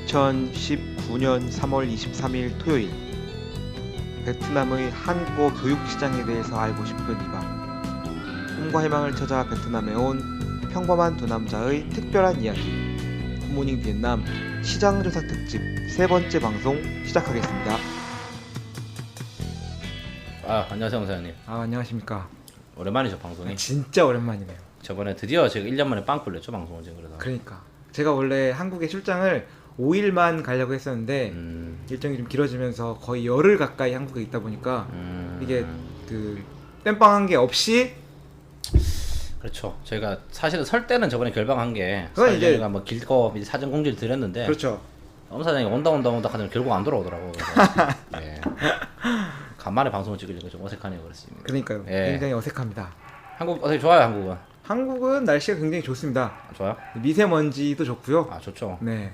2019년 3월 23일 토요일, 베트남의 한국어 교육 시장에 대해서 알고 싶은 이방, 꿈과 희망을 찾아 베트남에 온 평범한 두 남자의 특별한 이야기, 굿모닝 비엔남 시장조사 특집 세 번째 방송 시작하겠습니다. 안녕하세요, 강사님. 안녕하십니까. 오랜만이죠, 방송이. 진짜 오랜만이네요. 저번에 드디어 제가 1년 만에 빵 굴렸죠, 방송을 지금. 그래서. 그러니까 제가 원래 한국에 출장을 5일만 가려고 했었는데 일정이 좀 길어지면서 거의 열흘 가까이 한국에 있다 보니까 이게 그 땜빵한 게 없이. 그렇죠. 저희가 사실은 설 때는 저번에 결방한 게 그건 이제 저희가 뭐 길거 이제 사전 공지를 드렸는데 그렇죠. 엄 사장이 온다 하더니 결국 안 돌아오더라고. 그래서 예. 간만에 방송을 찍으려고 좀 어색하네요, 그렇습니다. 그러니까요. 예. 굉장히 어색합니다. 한국 어떻게 좋아요, 한국은? 한국은 날씨가 굉장히 좋습니다. 좋아요? 미세먼지도 좋고요. 좋죠. 네.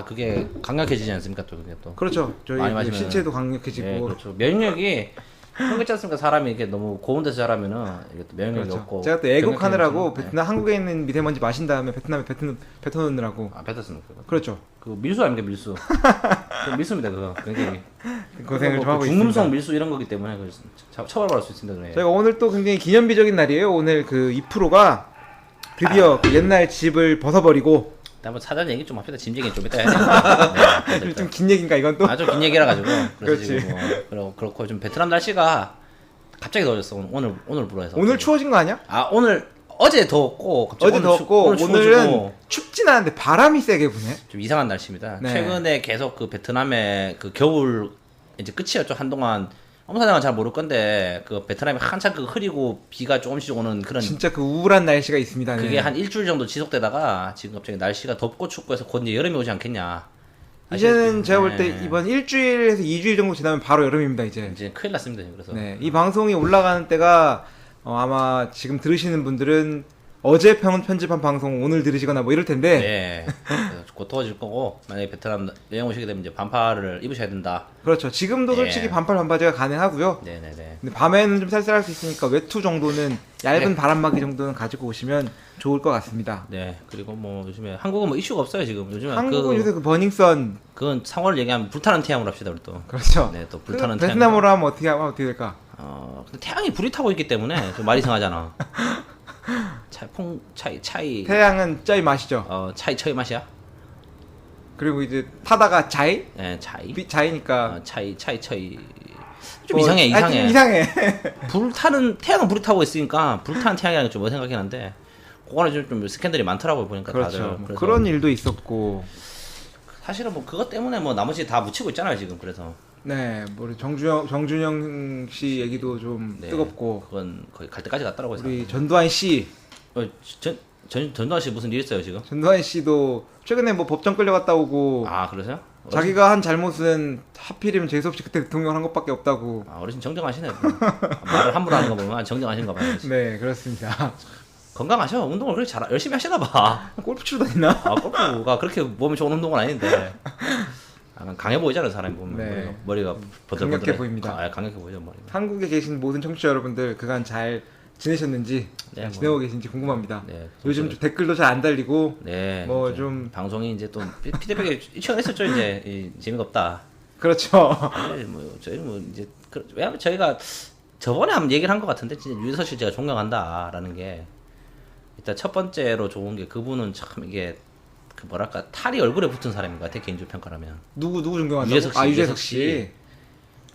그게 강력해지지 않습니까, 또 그게 또. 그렇죠. 저희 많이 그 마시면은. 신체도 강력해지고. 예, 그렇죠. 면역력이 그렇지 않습니까? 사람이 이렇게 너무 고온 데서 자라면은 이게 또 면역력이 그렇죠. 없고. 제가 또 애국하느라고 네. 베트남 한국에 있는 미세먼지 마신 다음에 베트남에 뱉어놓느라고. 뱉었습니까? 그렇죠. 그 밀수 아닙니까, 밀수? 그 밀수입니다, 그거. 굉장히 고생을 좀 하고 중금속 있습니다. 밀수 이런 거기 때문에 처벌받을 수 있습니다, 그래. 저희가 오늘 또 굉장히 기념비적인 날이에요. 오늘 그 2%가 드디어 그 옛날 집을 벗어버리고. 한번 사전 얘기 좀 합시다. 짐 얘기 좀 이따 해야 돼. 좀 긴 얘기인가 이건 또? 아주 긴 얘기라 가지고. 그래서 그렇지. 지금 그렇고 좀 베트남 날씨가 갑자기 더워졌어. 오늘부로 해서. 오늘 추워진 거 아니야? 오늘 어제 더웠고 갑자기 어제 오늘 덥고 오늘 오늘은 추워지고. 춥진 않은데 바람이 세게 부네. 좀 이상한 날씨입니다. 네. 최근에 계속 그 베트남의 그 겨울 이제 끝이었죠. 한동안 엄사장은 잘 모를 건데 그 베트남이 한참 그 흐리고 비가 조금씩 오는 그런 진짜 그 우울한 날씨가 있습니다. 그게 네. 한 일주일 정도 지속되다가 지금 갑자기 날씨가 덥고 춥고 해서 곧 이제 여름이 오지 않겠냐. 이제는 제가 볼 때 네. 이번 일주일에서 2주일 정도 지나면 바로 여름입니다. 이제 큰일 났습니다. 그래서 네, 이 방송이 올라가는 때가 아마 지금 들으시는 분들은 어제 편집한 방송 오늘 들으시거나 뭐 이럴 텐데. 네. 그래서 곧 더워질 거고 만약에 베트남 여행 오시게 되면 이제 반팔을 입으셔야 된다. 그렇죠. 지금도 솔직히 네. 반팔 반바지가 가능하고요. 네네네. 근데 밤에는 좀 쌀쌀할 수 있으니까 외투 정도는 얇은 네. 바람막이 정도는 가지고 오시면 좋을 것 같습니다. 네. 그리고 뭐 요즘에 한국은 뭐 이슈가 없어요 지금. 요즘에 한국은 요새 그 버닝썬. 그건 상호를 얘기하면 불타는 태양으로 합시다 우리 또. 그렇죠. 네, 또 그 불타는 태양. 베트남어로 하면 어떻게 될까? 근데 태양이 불이 타고 있기 때문에 좀 말이 이상하잖아. 차이. 태양은 짜이 마시죠. 차이 맛이야? 그리고 이제 타다가 자이? 네, 차이. 자이니까. 차이. 좀 이상해. 좀 이상해. 태양은 불이 타고 있으니까 불타는 태양이라는 게 좀 어색하긴 한데 그거는 좀 스캔들이 많더라고요 보니까 그렇죠. 다들. 뭐 그래서 그런 일도 있었고. 사실은 뭐 그것 때문에 뭐 나머지 다 묻히고 있잖아요 지금. 그래서 네, 뭐 우리 정준영 씨 얘기도 좀 네, 뜨겁고. 그건 거의 갈 때까지 갔더라고요. 우리 전두환 씨. 전두환 씨 무슨 일 있어요 지금? 전두환 씨도 최근에 뭐 법정 끌려갔다 오고. 그러세요? 자기가 한 잘못은 하필이면 재수 없이 그때 대통령 한 것밖에 없다고. 어르신 정정하시네. 말을 함부로 하는 거 보면 정정하신가 봐요. 네, 그렇습니다. 건강하셔. 운동을 그렇게 열심히 하시나 봐. 골프 치러 다니나? 골프가 그렇게 몸에 좋은 운동은 아닌데. 강해 보이잖아요 사람이 보면. 네. 머리가 강력해 보입니다. 강력해 보이죠 머리가. 한국에 계신 모든 청취자 여러분들 그간 잘 지내셨는지, 네, 잘 지내고 계신지 궁금합니다. 네, 요즘 좀 댓글도 잘 안 달리고. 네. 뭐 이제 좀 방송이 이제 또 피드백이 시원했었죠 이제 재미가 없다. 그렇죠. 네, 저희 이제 왜냐면 저희가 저번에 한번 얘기를 한 것 같은데 진짜 유재석 씨 제가 존경한다라는 게 일단 첫 번째로 좋은 게 그분은 참 이게 그 뭐랄까 탈이 얼굴에 붙은 사람인 것 같아 개인적 평가라면. 누구 존경한다고? 유재석 씨, 유재석 씨.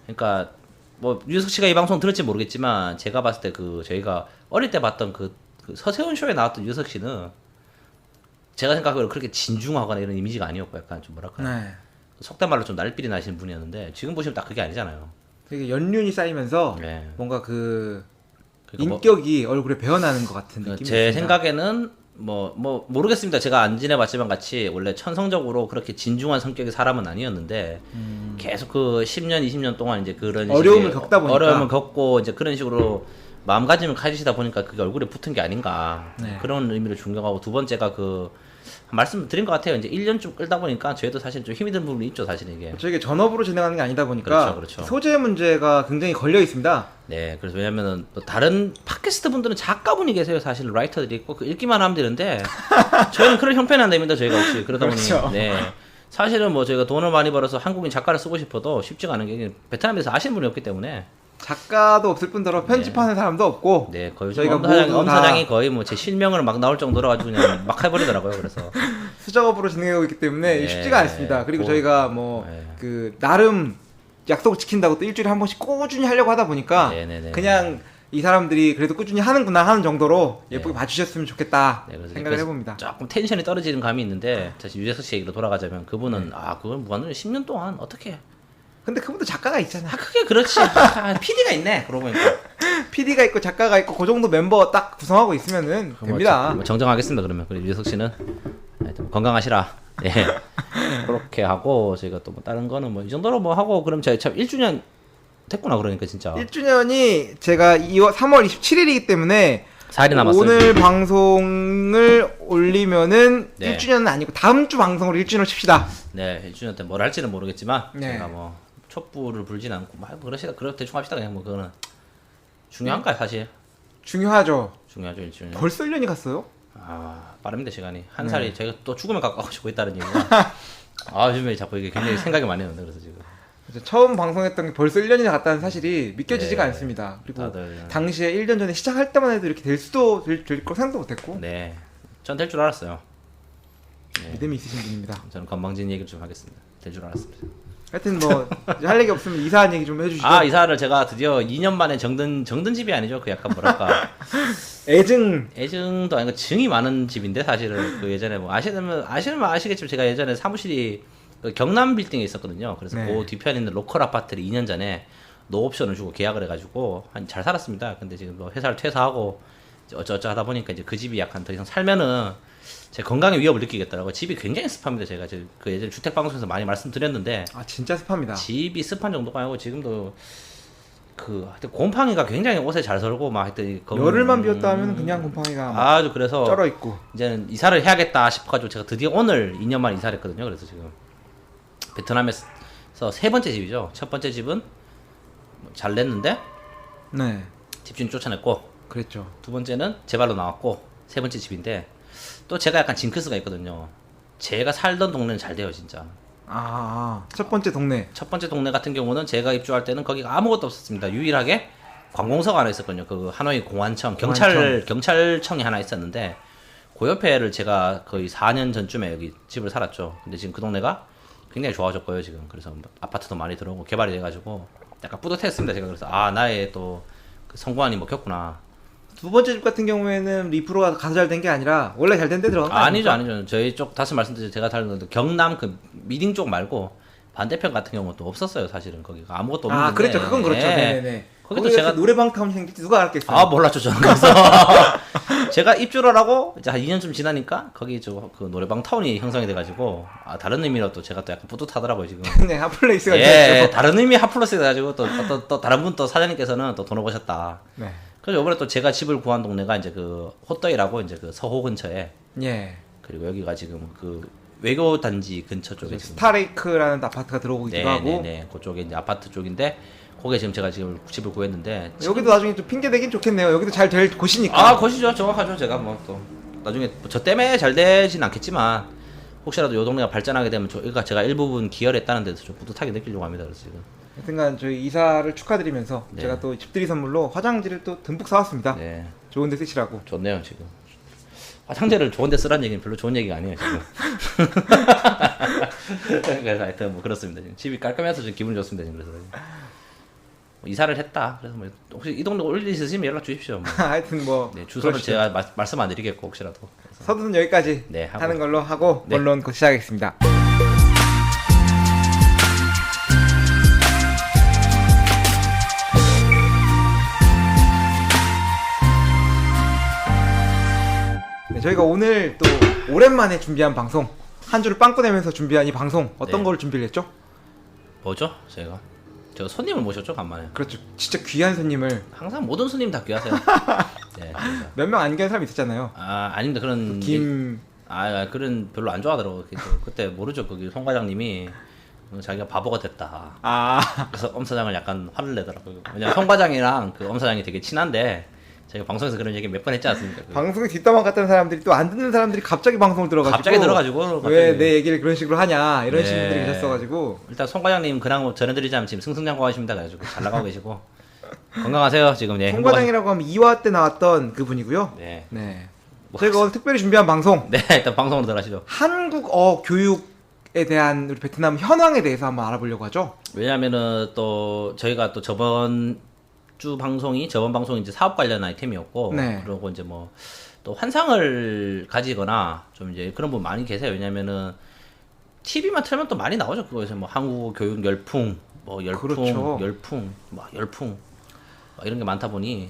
그러니까 뭐 유재석 씨가 이 방송 들을지 모르겠지만 제가 봤을 때 그 저희가 어릴 때 봤던 그 서세훈 쇼에 나왔던 유재석 씨는 제가 생각하기로 그렇게 진중하거나 이런 이미지가 아니었고 약간 좀 뭐랄까 네. 속된 말로 좀 날삘이 나시는 분이었는데 지금 보시면 딱 그게 아니잖아요. 되게 연륜이 쌓이면서 네. 뭔가 그 그러니까 인격이 얼굴에 배어나는 것 같은 느낌이 제 있습니다. 생각에는 모르겠습니다. 제가 안 지내봤지만 같이 원래 천성적으로 그렇게 진중한 성격의 사람은 아니었는데 계속 그 10년, 20년 동안 이제 그런 어려움을 식의 겪다 보니까. 어려움을 겪고 이제 그런 식으로 마음가짐을 가지시다 보니까 그게 얼굴에 붙은 게 아닌가 네. 그런 의미를 중요하고 두 번째가 그 말씀드린 것 같아요. 이제 1년쯤 끌다 보니까 저희도 사실 좀 힘이 든 부분이 있죠, 사실 이게. 저게 전업으로 진행하는 게 아니다 보니까 그렇죠. 소재 문제가 굉장히 걸려 있습니다. 네, 그래서 왜냐면은 또 다른 팟캐스트 분들은 작가분이 계세요, 사실 라이터들이 있고 그 읽기만 하면 되는데 저희는 그런 형편이 안 됩니다, 저희가 혹시 그러다 보니 그렇죠. 네. 사실은 뭐 저희가 돈을 많이 벌어서 한국인 작가를 쓰고 싶어도 쉽지가 않은 게 베트남에서 아시는 분이 없기 때문에 작가도 없을 뿐더러 편집하는 사람도 없고 네 거의 저희가 엄 모두 사장이 거의 뭐 제 실명으로 막 나올 정도로 아주 그냥 막 해버리더라고요. 그래서 수작업으로 진행하고 있기 때문에 네. 쉽지가 않습니다. 그리고 저희가 뭐 네. 그 나름 약속을 지킨다고 또 일주일에 한 번씩 꾸준히 하려고 하다 보니까 네네네. 그냥 이 사람들이 그래도 꾸준히 하는구나 하는 정도로 예쁘게 봐주셨으면 좋겠다 네, 그래서 생각을 해봅니다. 조금 텐션이 떨어지는 감이 있는데 사실 유재석 씨 얘기로 돌아가자면 그분은 그건 무한도전 10년 동안 어떻게 근데 그분도 작가가 있잖아. 그게 그렇지. PD가 있네. 그러고 보니까. PD가 있고 작가가 있고 그 정도 멤버 딱 구성하고 있으면은 됩니다. 뭐 정정하겠습니다. 그러면 그리고 유재석 씨는 하여튼 건강하시라. 예. 그렇게 하고 저희가 또 뭐 다른 거는 뭐 이 정도로 뭐 하고 그럼 저희 참 1주년 됐구나 그러니까 진짜 1주년이 제가 3월 27일이기 때문에 4일이 남았어요. 오늘 방송을 올리면은 네. 1주년은 아니고 다음 주 방송으로 1주년을 칩시다. 네, 1주년 때 뭘 할지는 모르겠지만 네. 제가 뭐 촛불을 불진 않고 막 그러시다 그래 대충 합시다 그냥 뭐 그거는 중요한가요 사실 중요하죠. 중요하죠 1주년. 벌써 1년이 갔어요? 빠릅니다 시간이 한 네. 살이 저희가 또 죽음에 가까워지고 있다는 얘기가 요즘에 자꾸 이게 굉장히 생각이 많이 나는데 그래서 지금 처음 방송했던 게 벌써 1년이나 갔다는 사실이 믿겨지지가 네. 않습니다. 그리고 다들 당시에 1년 전에 시작할 때만 해도 이렇게 될 수도 될 거 생각도 못했고 네, 전 될 줄 알았어요. 네. 믿음이 있으신 분입니다. 저는 건방진 얘기를 좀 하겠습니다. 될 줄 알았습니다. 하여튼 뭐 이제 할 얘기 없으면 이사한 얘기 좀 해주시죠. 이사를 제가 드디어 2년 만에 정든 집이 아니죠. 그 약간 뭐랄까 애증도 아니고 증이 많은 집인데 사실은 그 예전에 뭐 아시면 아시겠지만 제가 예전에 사무실이 그 경남 빌딩에 있었거든요. 그래서 네. 그 뒤편에 있는 로컬 아파트를 2년 전에 노옵션을 주고 계약을 해가지고 잘 살았습니다. 근데 지금 뭐 회사를 퇴사하고 이제 어쩌고저쩌고 하다 보니까 이제 그 집이 약간 더 이상 살면은 제 건강에 위협을 느끼겠더라고요. 집이 굉장히 습합니다. 제가 그 예전에 주택 방송에서 많이 말씀드렸는데 진짜 습합니다. 집이 습한 정도가 아니고 지금도 그 하여튼 곰팡이가 굉장히 옷에 잘 설고 막 하여튼 열흘만 비웠다 하면 그냥 곰팡이가 막 아주 그래서 쩔어 있고 이제는 이사를 해야겠다 싶어가지고 제가 드디어 오늘 2년 만에 이사를 했거든요. 그래서 지금 베트남에서 세 번째 집이죠. 첫 번째 집은 잘 냈는데 네 집주인 쫓아냈고 그랬죠. 두 번째는 제 발로 나왔고 세 번째 집인데 또 제가 약간 징크스가 있거든요. 제가 살던 동네는 잘 돼요 진짜. 첫 번째 동네. 첫 번째 동네 같은 경우는 제가 입주할 때는 거기가 아무것도 없었습니다. 유일하게 관공서가 하나 있었거든요. 그 하노이 공안청, 경찰청이 하나 있었는데 그 옆에를 제가 거의 4년 전쯤에 여기 집을 살았죠. 근데 지금 그 동네가 굉장히 좋아졌고요 지금. 그래서 아파트도 많이 들어오고 개발이 돼가지고 약간 뿌듯했습니다 제가. 그래서 나의 또 그 성공한 이 먹혔구나. 두 번째 집 같은 경우에는 리프로가 가서 잘 된 게 아니라 원래 잘 된 데 들어간 거 아니죠. 저희 쪽 다시 말씀드리죠. 제가 살던 건데 경남 그 미딩 쪽 말고 반대편 같은 경우는 또 없었어요. 사실은 거기가 아무것도 없는데. 그렇죠. 그건 그렇죠. 예. 네네네. 거기도 제가 노래방 타운 생길지 누가 알았겠어요. 몰랐죠 저는. 그래서 제가 입주를 하고 이제 한 2년쯤 지나니까 거기 그 노래방 타운이 형성이 돼가지고 다른 의미로 또 제가 또 약간 뿌듯하더라고요 지금. 네, 핫플레이스가 예, 다른 의미 핫플러스 돼가지고 또 다른 분 또 사장님께서는 또 돈을 버셨다. 네. 그래서 이번에 또 제가 집을 구한 동네가 이제 그 호떡이라고 이제 그 서호 근처에 예. 그리고 여기가 지금 그 외교 단지 근처 쪽에 지금 스타레이크라는 아파트가 들어오기도 하고 네네네 그쪽에 이제 아파트 쪽인데 거기에 지금 제가 지금 집을 구했는데 여기도 나중에 좀 핑계 대긴 좋겠네요. 여기도 잘 될 곳이니까. 것이죠 정확하죠. 제가 뭐 또 나중에 저 때문에 잘 되진 않겠지만 혹시라도 요 동네가 발전하게 되면 그러니까 제가 일부분 기여했다는 데서 좀 뿌듯하게 느끼려고 합니다. 그래서 지금 하여튼간 저희 이사를 축하드리면서 네. 제가 또 집들이 선물로 화장지를 또 듬뿍 사왔습니다. 네 좋은 데 쓰시라고. 좋네요 지금. 화장제를 좋은 데 쓰라는 얘기는 별로 좋은 얘기가 아니에요 지금. 그래서 하여튼 뭐 그렇습니다. 지금 집이 깔끔해서 좀 기분이 좋습니다 지금. 그래서 뭐 이사를 했다. 그래서 뭐 혹시 이 동네 올 일 있으시면 연락 주십시오. 뭐. 하여튼 뭐 네, 주소를 그러시죠. 제가 말씀 안 드리겠고 혹시라도. 그래서. 서두는 여기까지 네, 하고. 하는 걸로 하고 네. 본론 곧 시작하겠습니다. 네, 저희가 오늘 또 오랜만에 준비한 방송, 한 주를 빵꾸 내면서 준비한 이 방송 어떤 네. 걸 준비를 했죠? 뭐죠? 제가 손님을 모셨죠 간만에. 그렇죠. 진짜 귀한 손님을 항상 모든 손님 다 귀하세요. 네. 그래서. 몇 명 안 귀한 사람 있었잖아요. 아닙니다. 그런 그런 별로 안 좋아하더라고. 그때 모르죠. 거기 송 과장님이 자기가 바보가 됐다. 그래서 엄 사장을 약간 화를 내더라고요. 왜냐면 송 과장이랑 그 엄 사장이 되게 친한데 저희가 방송에서 그런 얘기 몇 번 했지 않습니까? 방송에 뒷담화 같은 사람들이 또 안 듣는 사람들이 갑자기 방송을 들어가지고 갑자기 들어가지고 왜 내 얘기를 그런 식으로 하냐 이런 네. 분들이 계셨어가지고 일단 송 과장님 근황 뭐 전해드리자면 지금 승승장구하십니다. 그래가지고 잘 나가고 계시고 건강하세요 지금. 네. 송 과장이라고 하면 2화 때 나왔던 그분이고요. 네. 네. 저희가 오늘 특별히 준비한 방송 네 일단 방송으로 들어가시죠. 한국어 교육에 대한 우리 베트남 현황에 대해서 한번 알아보려고 하죠. 왜냐면은 또 저희가 또 저번 방송이 이제 사업 관련 아이템이었고 네. 그리고 이제 뭐 또 환상을 가지거나 좀 이제 그런 분 많이 계세요. 왜냐면은 TV만 틀면 또 많이 나오죠. 그거에서 뭐 한국 교육 열풍, 뭐 열풍, 그렇죠. 열풍 이런 게 많다 보니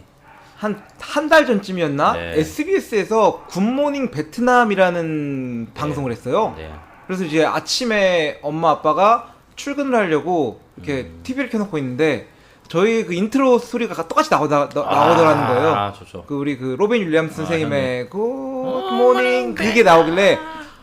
한 달 전쯤이었나? 네. SBS에서 굿모닝 베트남이라는 방송을 했어요. 네. 그래서 이제 아침에 엄마 아빠가 출근을 하려고 이렇게 TV를 켜놓고 있는데 저희 그 인트로 소리가 똑같이 나오더라는 거예요. 아, 좋죠. 그 우리 그 로빈 윌리엄스 선생님의 형님. 굿모닝 그게 나오길래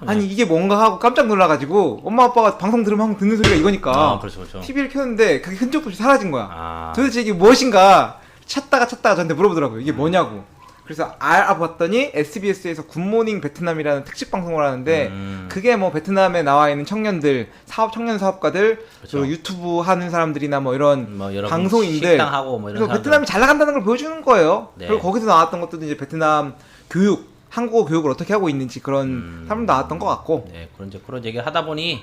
아니 이게 뭔가 하고 깜짝 놀라가지고 엄마 아빠가 방송 들으면 항상 듣는 소리가 이거니까 아, 그렇죠. TV를 켰는데 그게 흔적도 없이 사라진 거야. 아. 도대체 이게 무엇인가 찾다가 저한테 물어보더라고요. 이게 뭐냐고. 그래서 알아봤더니 SBS에서 굿모닝 베트남이라는 특집 방송을 하는데 그게 뭐 베트남에 나와 있는 청년들, 청년 사업가들, 그렇죠. 그리고 유튜브 하는 사람들이나 뭐 이런 뭐 여러분 방송인들 식당하고 뭐 이런 그래서 사람들. 베트남이 잘 나간다는 걸 보여주는 거예요. 네. 그리고 거기서 나왔던 것도 이제 베트남 교육, 한국어 교육을 어떻게 하고 있는지 그런 사람 나왔던 것 같고. 네, 그런 얘기를 하다 보니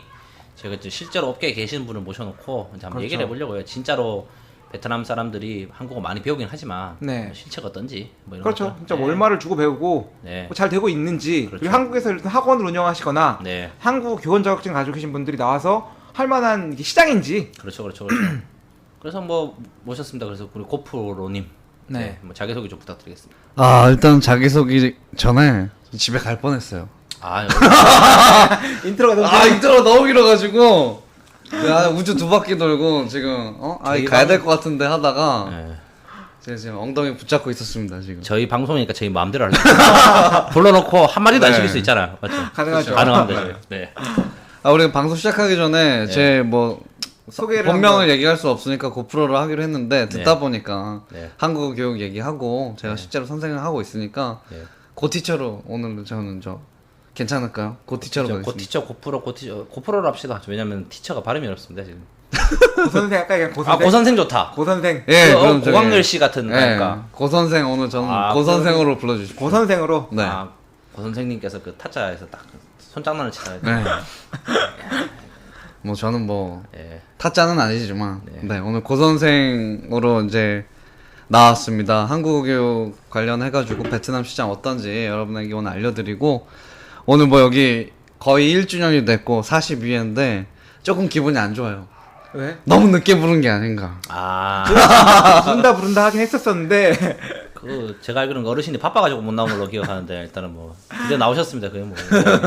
저희가 이제 실제로 업계에 계시는 분을 모셔놓고 이제 한번 그렇죠. 얘기를 해보려고요. 진짜로 베트남 사람들이 한국어 많이 배우긴 하지만 네. 뭐 실체가 어떤지 뭐 이런 그렇죠. 것들. 진짜 네. 얼마를 주고 배우고 네. 뭐잘 되고 있는지 그렇죠. 그리고 한국에서 일단 학원을 운영하시거나 네. 한국 교원 자격증 가지고 계신 분들이 나와서 할 만한 이게 시장인지 그렇죠. 그래서 뭐 모셨습니다. 그래서 우리 고프로님, 네. 네, 뭐 자기소개 좀 부탁드리겠습니다. 아 일단 자기소개 전에 집에 갈 뻔했어요. 아, 인트로가 너무 인트로가 너무 길어가지고 야 우주 두 바퀴 돌고 지금 저희 가야 될 것 같은데 하다가 네. 제가 지금 엉덩이 붙잡고 있었습니다 지금. 저희 방송이니까 저희 마음대로 할래요. 불러놓고 한 마디도 안 네. 시킬 수 있잖아요. 맞죠? 가능하죠. 가능합니다. 저희. 네. 우리 방송 시작하기 전에 제 뭐 소개를 본명을 한번. 얘기할 수 없으니까 고프로를 하기로 했는데 듣다 보니까 네. 한국어 교육 얘기하고 제가 실제로 선생을 하고 있으니까 네. 고티처로 오늘 저는 괜찮을까요? 고티처로 가겠습니다. 고티처, 고프로로 합시다. 왜냐면 티처가 발음이 어렵습니다 지금. 고선생 할까 그냥 고선생. 고선생 좋다. 고선생. 예, 그, 그럼 저기- 고광렬 씨 같은 예, 거니까. 고선생 오늘 저는 아, 고선생으로 불러주십시오. 고선생으로. 네. 고선생님께서 그 타짜에서 딱 손장난을 치다. 네. 뭐 저는 뭐 예. 타짜는 아니지만 네, 오늘 고선생으로 이제 나왔습니다. 한국어 교육 관련해가지고 베트남 시장 어떤지 여러분에게 오늘 알려드리고 오늘 뭐 여기 거의 1주년이 됐고 42회인데 조금 기분이 안 좋아요. 왜? 너무 늦게 부른 게 아닌가. 부른다 하긴 했었었는데 그 제가 알기로는 어르신이 바빠가지고 못 나온 걸로 기억하는데 일단은 뭐 이제 나오셨습니다. 그게 뭐.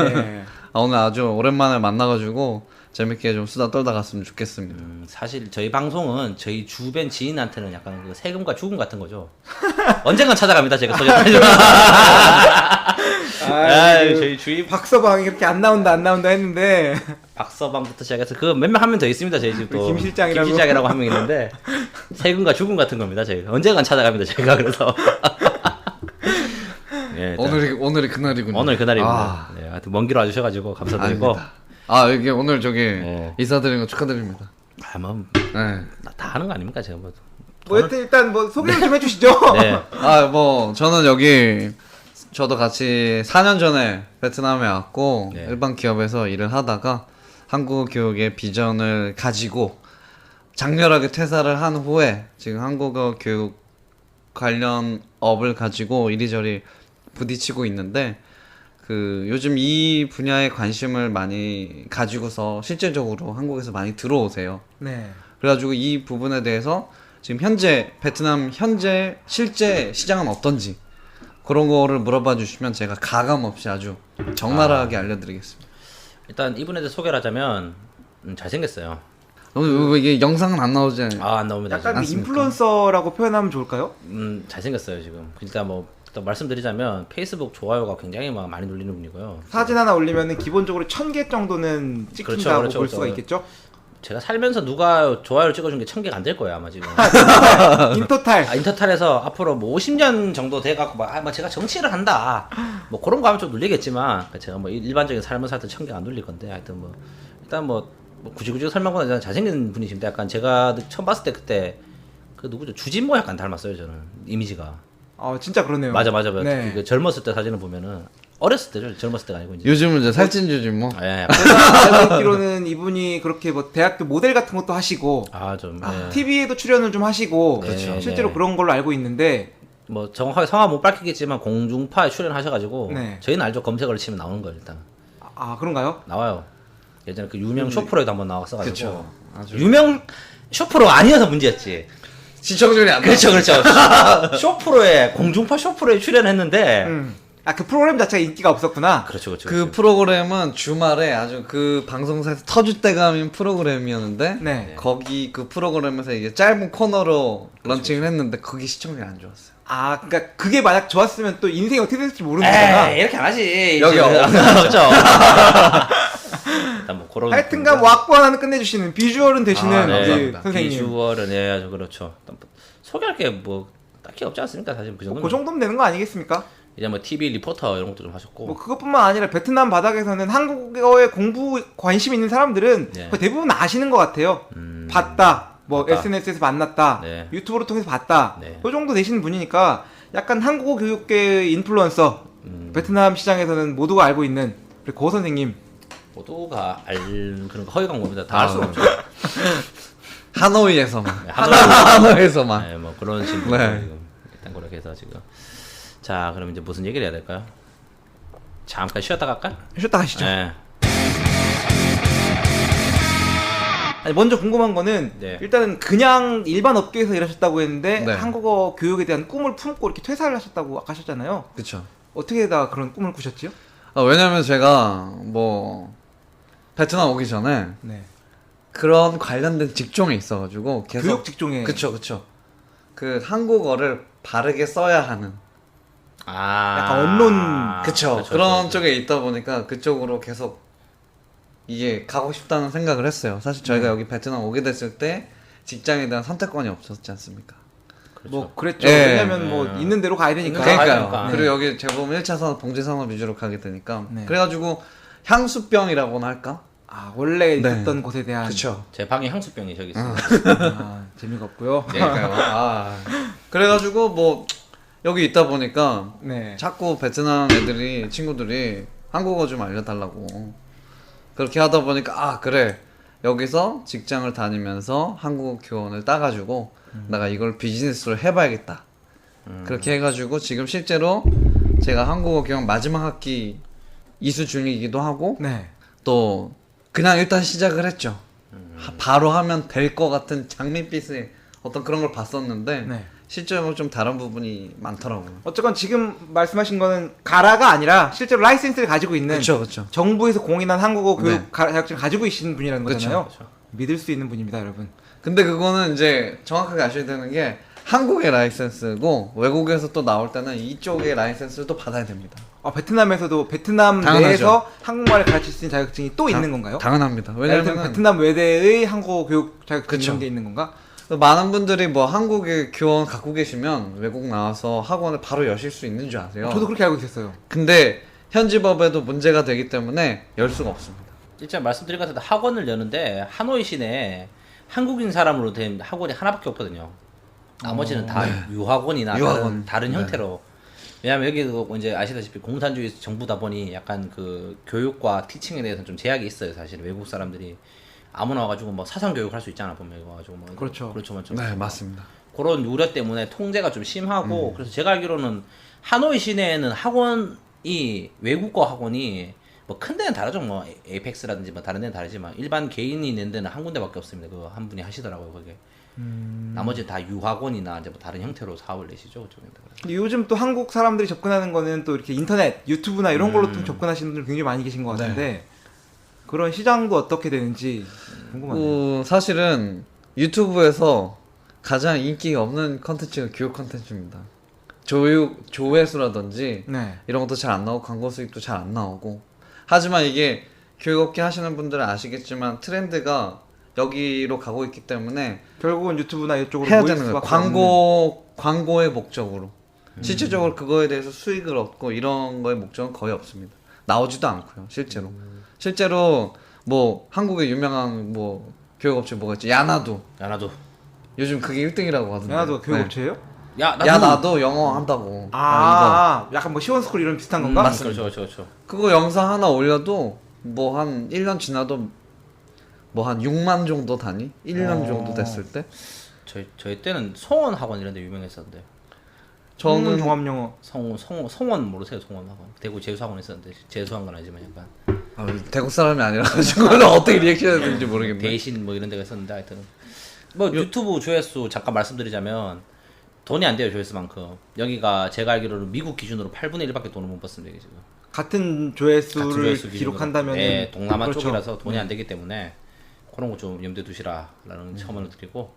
네. 오늘 아주 오랜만에 만나가지고 재밌게 좀 수다 떨다 갔으면 좋겠습니다. 사실 저희 방송은 저희 주변 지인한테는 약간 그 세금과 죽음 같은 거죠. 언젠간 찾아갑니다. 제가 소개해드리면. 저희 주위 박서방이 이렇게 안 나온다 했는데 박서방부터 시작해서 그 몇 명 한 명 더 있습니다. 저희 집도 김 실장이라고. 김 실장이라고 한 명 있는데 세금과 죽음 같은 겁니다. 저희가 언젠간 찾아갑니다. 제가 그래서 예, 일단 오늘이 그날이군요. 오늘 그날입니다. 아, 네, 하여튼 먼 길 와주셔가지고 감사드리고 아닙니다. 이게 오늘 인사드리는 거 축하드립니다. 뭐 네. 다 하는 거 아닙니까 제가 뭐. 뭐 여튼 일단 뭐 소개를 좀 해주시죠. 네. 뭐 저는 여기 저도 같이 4년 전에 베트남에 왔고 네. 일반 기업에서 일을 하다가 한국어 교육의 비전을 가지고 장렬하게 퇴사를 한 후에 지금 한국어 교육 관련 업을 가지고 이리저리 부딪히고 있는데 그 요즘 이 분야에 관심을 많이 가지고서 실질적으로 한국에서 많이 들어오세요. 네. 그래가지고 이 부분에 대해서 지금 베트남 현재 실제 시장은 어떤지 그런 거를 물어봐 주시면 제가 가감 없이 아주 적나라하게 알려드리겠습니다. 일단 이분에 대해 소개를 하자면 잘생겼어요. 왜 이게 영상은 안 나오지? 안 나옵니다. 약간 그 않습니까? 인플루언서라고 표현하면 좋을까요? 잘생겼어요 지금. 일단 뭐 또 말씀드리자면 페이스북 좋아요가 굉장히 막 많이 눌리는 분이고요. 사진 하나 올리면은 기본적으로 1000개 정도는 찍힌다고 그렇죠, 볼 그렇죠. 수가 있겠죠? 제가 살면서 누가 좋아요를 찍어준 게 1000개가 안 될 거예요 아마 지금. 인터탈. 인터탈에서 앞으로 뭐 50년 정도 돼갖고 막 제가 정치를 한다 뭐 그런 거 하면 좀 눌리겠지만 제가 뭐 일반적인 삶을 살 때 1000개 안 눌릴 건데 하여튼 뭐 일단 뭐 굳이 설명보다 잘생긴 분이십니다. 약간 제가 처음 봤을 때 그때 그 누구죠 주진모 약간 닮았어요 저는 이미지가. 진짜 그러네요. 맞아. 네. 그 젊었을 때 사진을 보면은 어렸을 때죠. 젊었을 때가 아니고 이제. 요즘은 이제 살찐 주진 뭐. 예. 제가 알고 있기로는 이분이 그렇게 뭐 대학교 모델 같은 것도 하시고 좀. TV에도 출연을 좀 하시고 그렇죠. 실제로 네. 그런 걸로 알고 있는데 뭐 정확하게 성함 못 밝히겠지만 공중파에 출연하셔가지고 네. 저희는 알죠. 검색어를 치면 나오는 거예요 일단. 그런가요? 나와요. 예전에 그 유명 쇼프로에도 한번 나왔어가지고. 그쵸. 아주. 유명 쇼프로가 아니어서 문제였지. 시청률이 안 그렇죠. 쇼프로에 공중파 쇼프로에 출연했는데. 그 프로그램 자체가 인기가 없었구나. 그렇죠. 그 프로그램은 주말에 아주 그 방송사에서 터줏대감인 프로그램이었는데 네. 거기 그 프로그램에서 이게 짧은 코너로 런칭을 했는데 거기 시청률이 안 좋았어요. 그러니까 그게 만약 좋았으면 또 인생이 어떻게 될지 모르는 거잖아. 이렇게 안 하지. 여기 없죠. 일단 뭐 그런. 하여튼간 뭐 악보 하나는 끝내주시는 비주얼은 되시는 네. 우리 감사합니다. 선생님. 비주얼은 아주 그렇죠. 일단 뭐 소개할 게 뭐 딱히 없지 않습니까? 사실 그 정도. 그 정도면 되는 거 아니겠습니까? 이제 뭐 TV 리포터 이런 것도 좀 하셨고. 뭐 그것뿐만 아니라 베트남 바닥에서는 한국어에 공부 관심 있는 사람들은 네. 거의 대부분 아시는 것 같아요. 봤다, 뭐 봤다. SNS에서 만났다, 네. 유튜브를 통해서 봤다. 네. 그 정도 되시는 분이니까 약간 한국어 교육계의 인플루언서, 베트남 시장에서는 모두가 알고 있는 우리 고 선생님. 모두가 그런 거 허위 광고입니다. 다 알 수가 없죠. 하노이에서만. 네, 하노이에서만. 네, 뭐 그런 식으로 네. 지금 일단 그렇게 해서 지금. 자, 그럼 이제 무슨 얘기를 해야 될까요? 잠깐 쉬었다 갈까? 쉬었다 가시죠. 네. 아니, 먼저 궁금한 거는 네. 일단은 그냥 일반 업계에서 일하셨다고 했는데 네. 한국어 교육에 대한 꿈을 품고 이렇게 퇴사를 하셨다고 아까 하셨잖아요. 그쵸. 어떻게 다 그런 꿈을 꾸셨지요? 왜냐면 제가 뭐 베트남 오기 전에 네. 그런 관련된 직종에 있어가지고 계속 교육 직종에. 그쵸. 그 한국어를 바르게 써야 하는 약간 언론. 그쵸. 그렇죠, 그런 그렇죠. 쪽에 있다 보니까 그쪽으로 계속 이게 가고 싶다는 생각을 했어요. 사실 저희가 여기 베트남 오게 됐을 때 직장에 대한 선택권이 없었지 않습니까? 뭐 그랬죠. 예. 왜냐면 뭐 있는 대로 가야 되니까. 있는 대로 가야 그러니까요. 되니까. 그리고 여기 제보면 1차 산업, 봉제 산업 위주로 가게 되니까 네. 그래가지고 향수병이라고나 할까? 원래 네. 있었던 곳에 대한. 그쵸. 제 방에 향수병이 저기 있어요. 재미가 없고요. 네. 그러니까요. 그래가지고 뭐 여기 있다 보니까 네. 자꾸 베트남 애들이 친구들이 한국어 좀 알려달라고 그렇게 하다 보니까 그래 여기서 직장을 다니면서 한국어 교원을 따가지고 내가 이걸 비즈니스로 해봐야겠다 그렇게 해가지고 지금 실제로 제가 한국어 교원 마지막 학기 이수 중이기도 하고 네. 또 그냥 일단 시작을 했죠. 바로 하면 될 것 같은 장밋빛의 어떤 그런 걸 봤었는데 네. 실제로 좀 다른 부분이 많더라고요. 어쨌건 지금 말씀하신 거는 가라가 아니라 실제로 라이센스를 가지고 있는 그쵸. 정부에서 공인한 한국어 교육 네. 자격증을 가지고 계시는 분이라는 그쵸. 거잖아요. 그쵸. 믿을 수 있는 분입니다, 여러분. 근데 그거는 이제 정확하게 아셔야 되는 게 한국의 라이센스고 외국에서 또 나올 때는 이쪽의 라이센스를 또 받아야 됩니다. 베트남에서도 베트남 당연하죠. 내에서 한국말을 가르칠 수 있는 자격증이 또 있는 건가요? 당연합니다. 왜냐면 왜냐면 베트남 외대의 한국어 교육 자격증 그쵸. 이런 게 있는 건가? 많은 분들이 뭐 한국에 교원 갖고 계시면 외국 나와서 학원을 바로 여실 수 있는 줄 아세요. 저도 그렇게 알고 있었어요. 근데 현지 법에도 문제가 되기 때문에 열 수가 없습니다. 진짜 말씀드린 것 같은데 학원을 여는데 하노이 시내에 한국인 사람으로 된 학원이 하나밖에 없거든요. 나머지는 다 유학원이나 유학원. 다른 네. 형태로. 왜냐면 여기 이제 아시다시피 공산주의 정부다 보니 약간 그 교육과 티칭에 대해서는 좀 제약이 있어요. 사실 외국 사람들이 아무나 와가지고 뭐 사상 교육할 수 있잖아 보면 이거 와가지고 뭐 그렇죠. 뭐 좀 네, 맞습니다. 그런 우려 때문에 통제가 좀 심하고 그래서 제가 알기로는 하노이 시내에는 학원이 외국어 학원이 뭐 큰 데는 다르죠. 뭐 에이펙스라든지 뭐 다른 데는 다르지만 일반 개인이 있는 데는 한 군데밖에 없습니다. 그거 한 분이 하시더라고요. 그게. 나머지 다 유학원이나 이제 뭐 다른 형태로 사업을 내시죠. 그쪽에다. 근데 요즘 또 한국 사람들이 접근하는 거는 또 이렇게 인터넷, 유튜브나 이런 걸로 또 접근하시는 분들 굉장히 많이 계신 것 같은데 그런 시장도 어떻게 되는지 궁금하네요. 사실은 유튜브에서 가장 인기가 없는 컨텐츠가 교육 컨텐츠입니다. 조회수라든지 네. 이런 것도 잘 안 나오고 광고 수익도 잘 안 나오고 하지만 이게 교육업계 하시는 분들은 아시겠지만 트렌드가 여기로 가고 있기 때문에 결국은 유튜브나 이쪽으로 해야 모일 되는 거예요. 수밖에 광고의 목적으로. 실질적으로 그거에 대해서 수익을 얻고 이런 거의 목적은 거의 없습니다. 나오지도 않고요, 실제로. 실제로 뭐 한국의 유명한 뭐 교육업체 뭐가 있지? 야나도. 야나도. 요즘 그게 1등이라고 하던데. 야나도 교육업체예요? 야나도 영어 한다고. 약간 뭐 시원스쿨 이런 비슷한 건가? 맞습니다. 그렇죠. 그거 영상 하나 올려도 뭐 한 1년 지나도 뭐 한 6만 정도 단위? 1년 정도 됐을 때? 저희 때는 송원 학원 이런 데 유명했었는데. 저는 종합영어. 송원 모르세요? 송원 학원. 대구 재수학원 있었는데 재수한 건 아니지만 약간 대구 사람이 아니라가지고 어떻게 리액션 해야 되는지 모르겠네. 대신 뭐 이런 데가 있었는데 하여튼 뭐 유튜브 조회수 잠깐 말씀드리자면 돈이 안 돼요, 조회수만큼. 여기가 제가 알기로는 미국 기준으로 8분의 1밖에 돈을 못 받습니다, 이게 지금. 같은 조회수를 같은 조회수 기록한다면 네, 동남아 그렇죠. 쪽이라서 돈이 안 되기 때문에 그런 거 좀 염두에 두시라라는 첨언을 드리고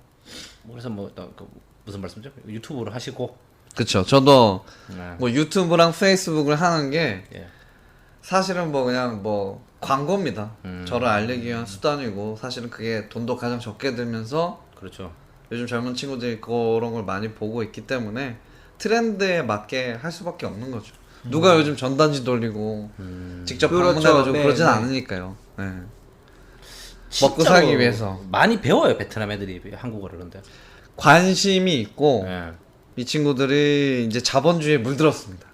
그래서 무슨 말씀이죠? 유튜브를 하시고 그쵸. 저도 네. 뭐 유튜브랑 페이스북을 하는 게 예. 사실은 뭐 그냥 뭐 광고입니다. 저를 알리기 위한 수단이고 사실은 그게 돈도 가장 적게 들면서 그렇죠. 요즘 젊은 친구들이 그런 걸 많이 보고 있기 때문에 트렌드에 맞게 할 수밖에 없는 거죠. 누가 요즘 전단지 돌리고 직접 그렇죠. 방문해가지고 네, 그러진 네. 않으니까요. 네. 먹고 진짜로 살기 위해서 많이 배워요, 베트남 애들이 한국어를. 그런데 관심이 있고 예. 이 친구들이 이제 자본주의에 물들었습니다.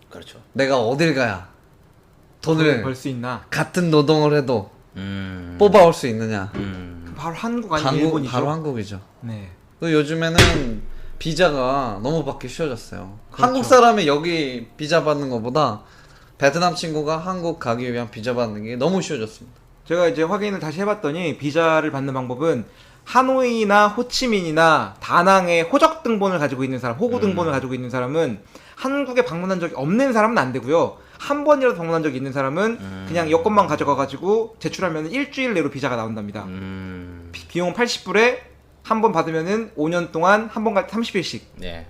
그렇죠. 내가 어딜 가야 돈을 벌 수 있나? 같은 노동을 해도 음. 뽑아올 수 있느냐. 바로 한국 아니면 일본이죠. 바로 한국이죠. 네. 그 요즘에는 비자가 너무 받기 쉬워졌어요. 한국 사람이 여기 비자 받는 것보다 베트남 친구가 한국 가기 위한 비자 받는 게 너무 쉬워졌습니다. 제가 이제 확인을 다시 해봤더니 비자를 받는 방법은 하노이나 호치민이나 다낭에 호적 등본을 가지고 있는 사람, 호구 등본을 가지고 있는 사람은 한국에 방문한 적이 없는 사람은 안 되고요. 한 번이라도 방문한 적이 있는 사람은 그냥 여권만 가져가가지고 제출하면 일주일 내로 비자가 나온답니다. 비용 80불에 한 번 받으면은 5년 동안 한 번 갈 때 30일씩. 네.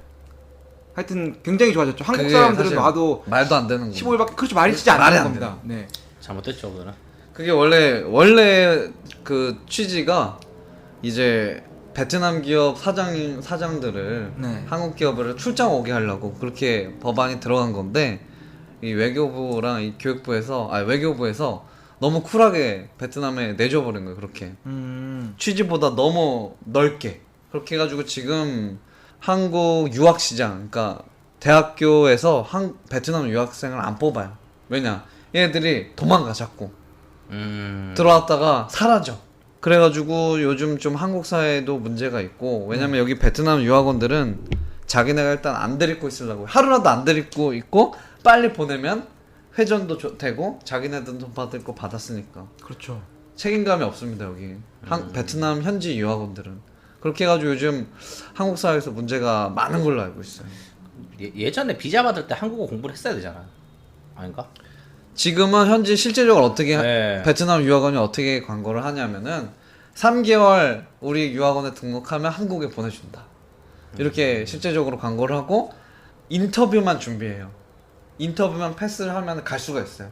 하여튼 굉장히 좋아졌죠. 한국 그게 사람들은 사실 놔도 말도 안 되는 거. 15일밖에 그렇죠. 말이 진짜 안 말이 되는 안 겁니다. 네. 잘못됐죠, 그거는. 그게 원래 그 취지가 이제 베트남 기업 사장들을 네. 한국 기업을 출장 오게 하려고 그렇게 법안이 들어간 건데 이 외교부랑 이 외교부에서 너무 쿨하게 베트남에 내줘버린 거예요. 그렇게 취지보다 너무 넓게 그렇게 해가지고 지금 한국 유학 시장, 그러니까 대학교에서 베트남 유학생을 안 뽑아요. 왜냐? 얘네들이 도망가 자꾸 들어왔다가 사라져. 그래가지고 요즘 좀 한국 사회에도 문제가 있고, 왜냐면 여기 베트남 유학원들은 자기네가 일단 안 데리고 있으려고 하루라도 안 데리고 있고 빨리 보내면 회전도 되고 자기네들도 돈 받을 거 받았으니까 그렇죠. 책임감이 없습니다 여기 베트남 현지 유학원들은. 그렇게 해가지고 요즘 한국 사회에서 문제가 많은 걸로 알고 있어요. 예전에 비자 받을 때 한국어 공부를 했어야 되잖아. 아닌가? 지금은 현지 실제적으로 어떻게 네. 베트남 유학원이 어떻게 광고를 하냐면은 3개월 우리 유학원에 등록하면 한국에 보내준다. 이렇게 실제적으로 광고를 하고 인터뷰만 준비해요. 인터뷰만 패스를 하면 갈 수가 있어요.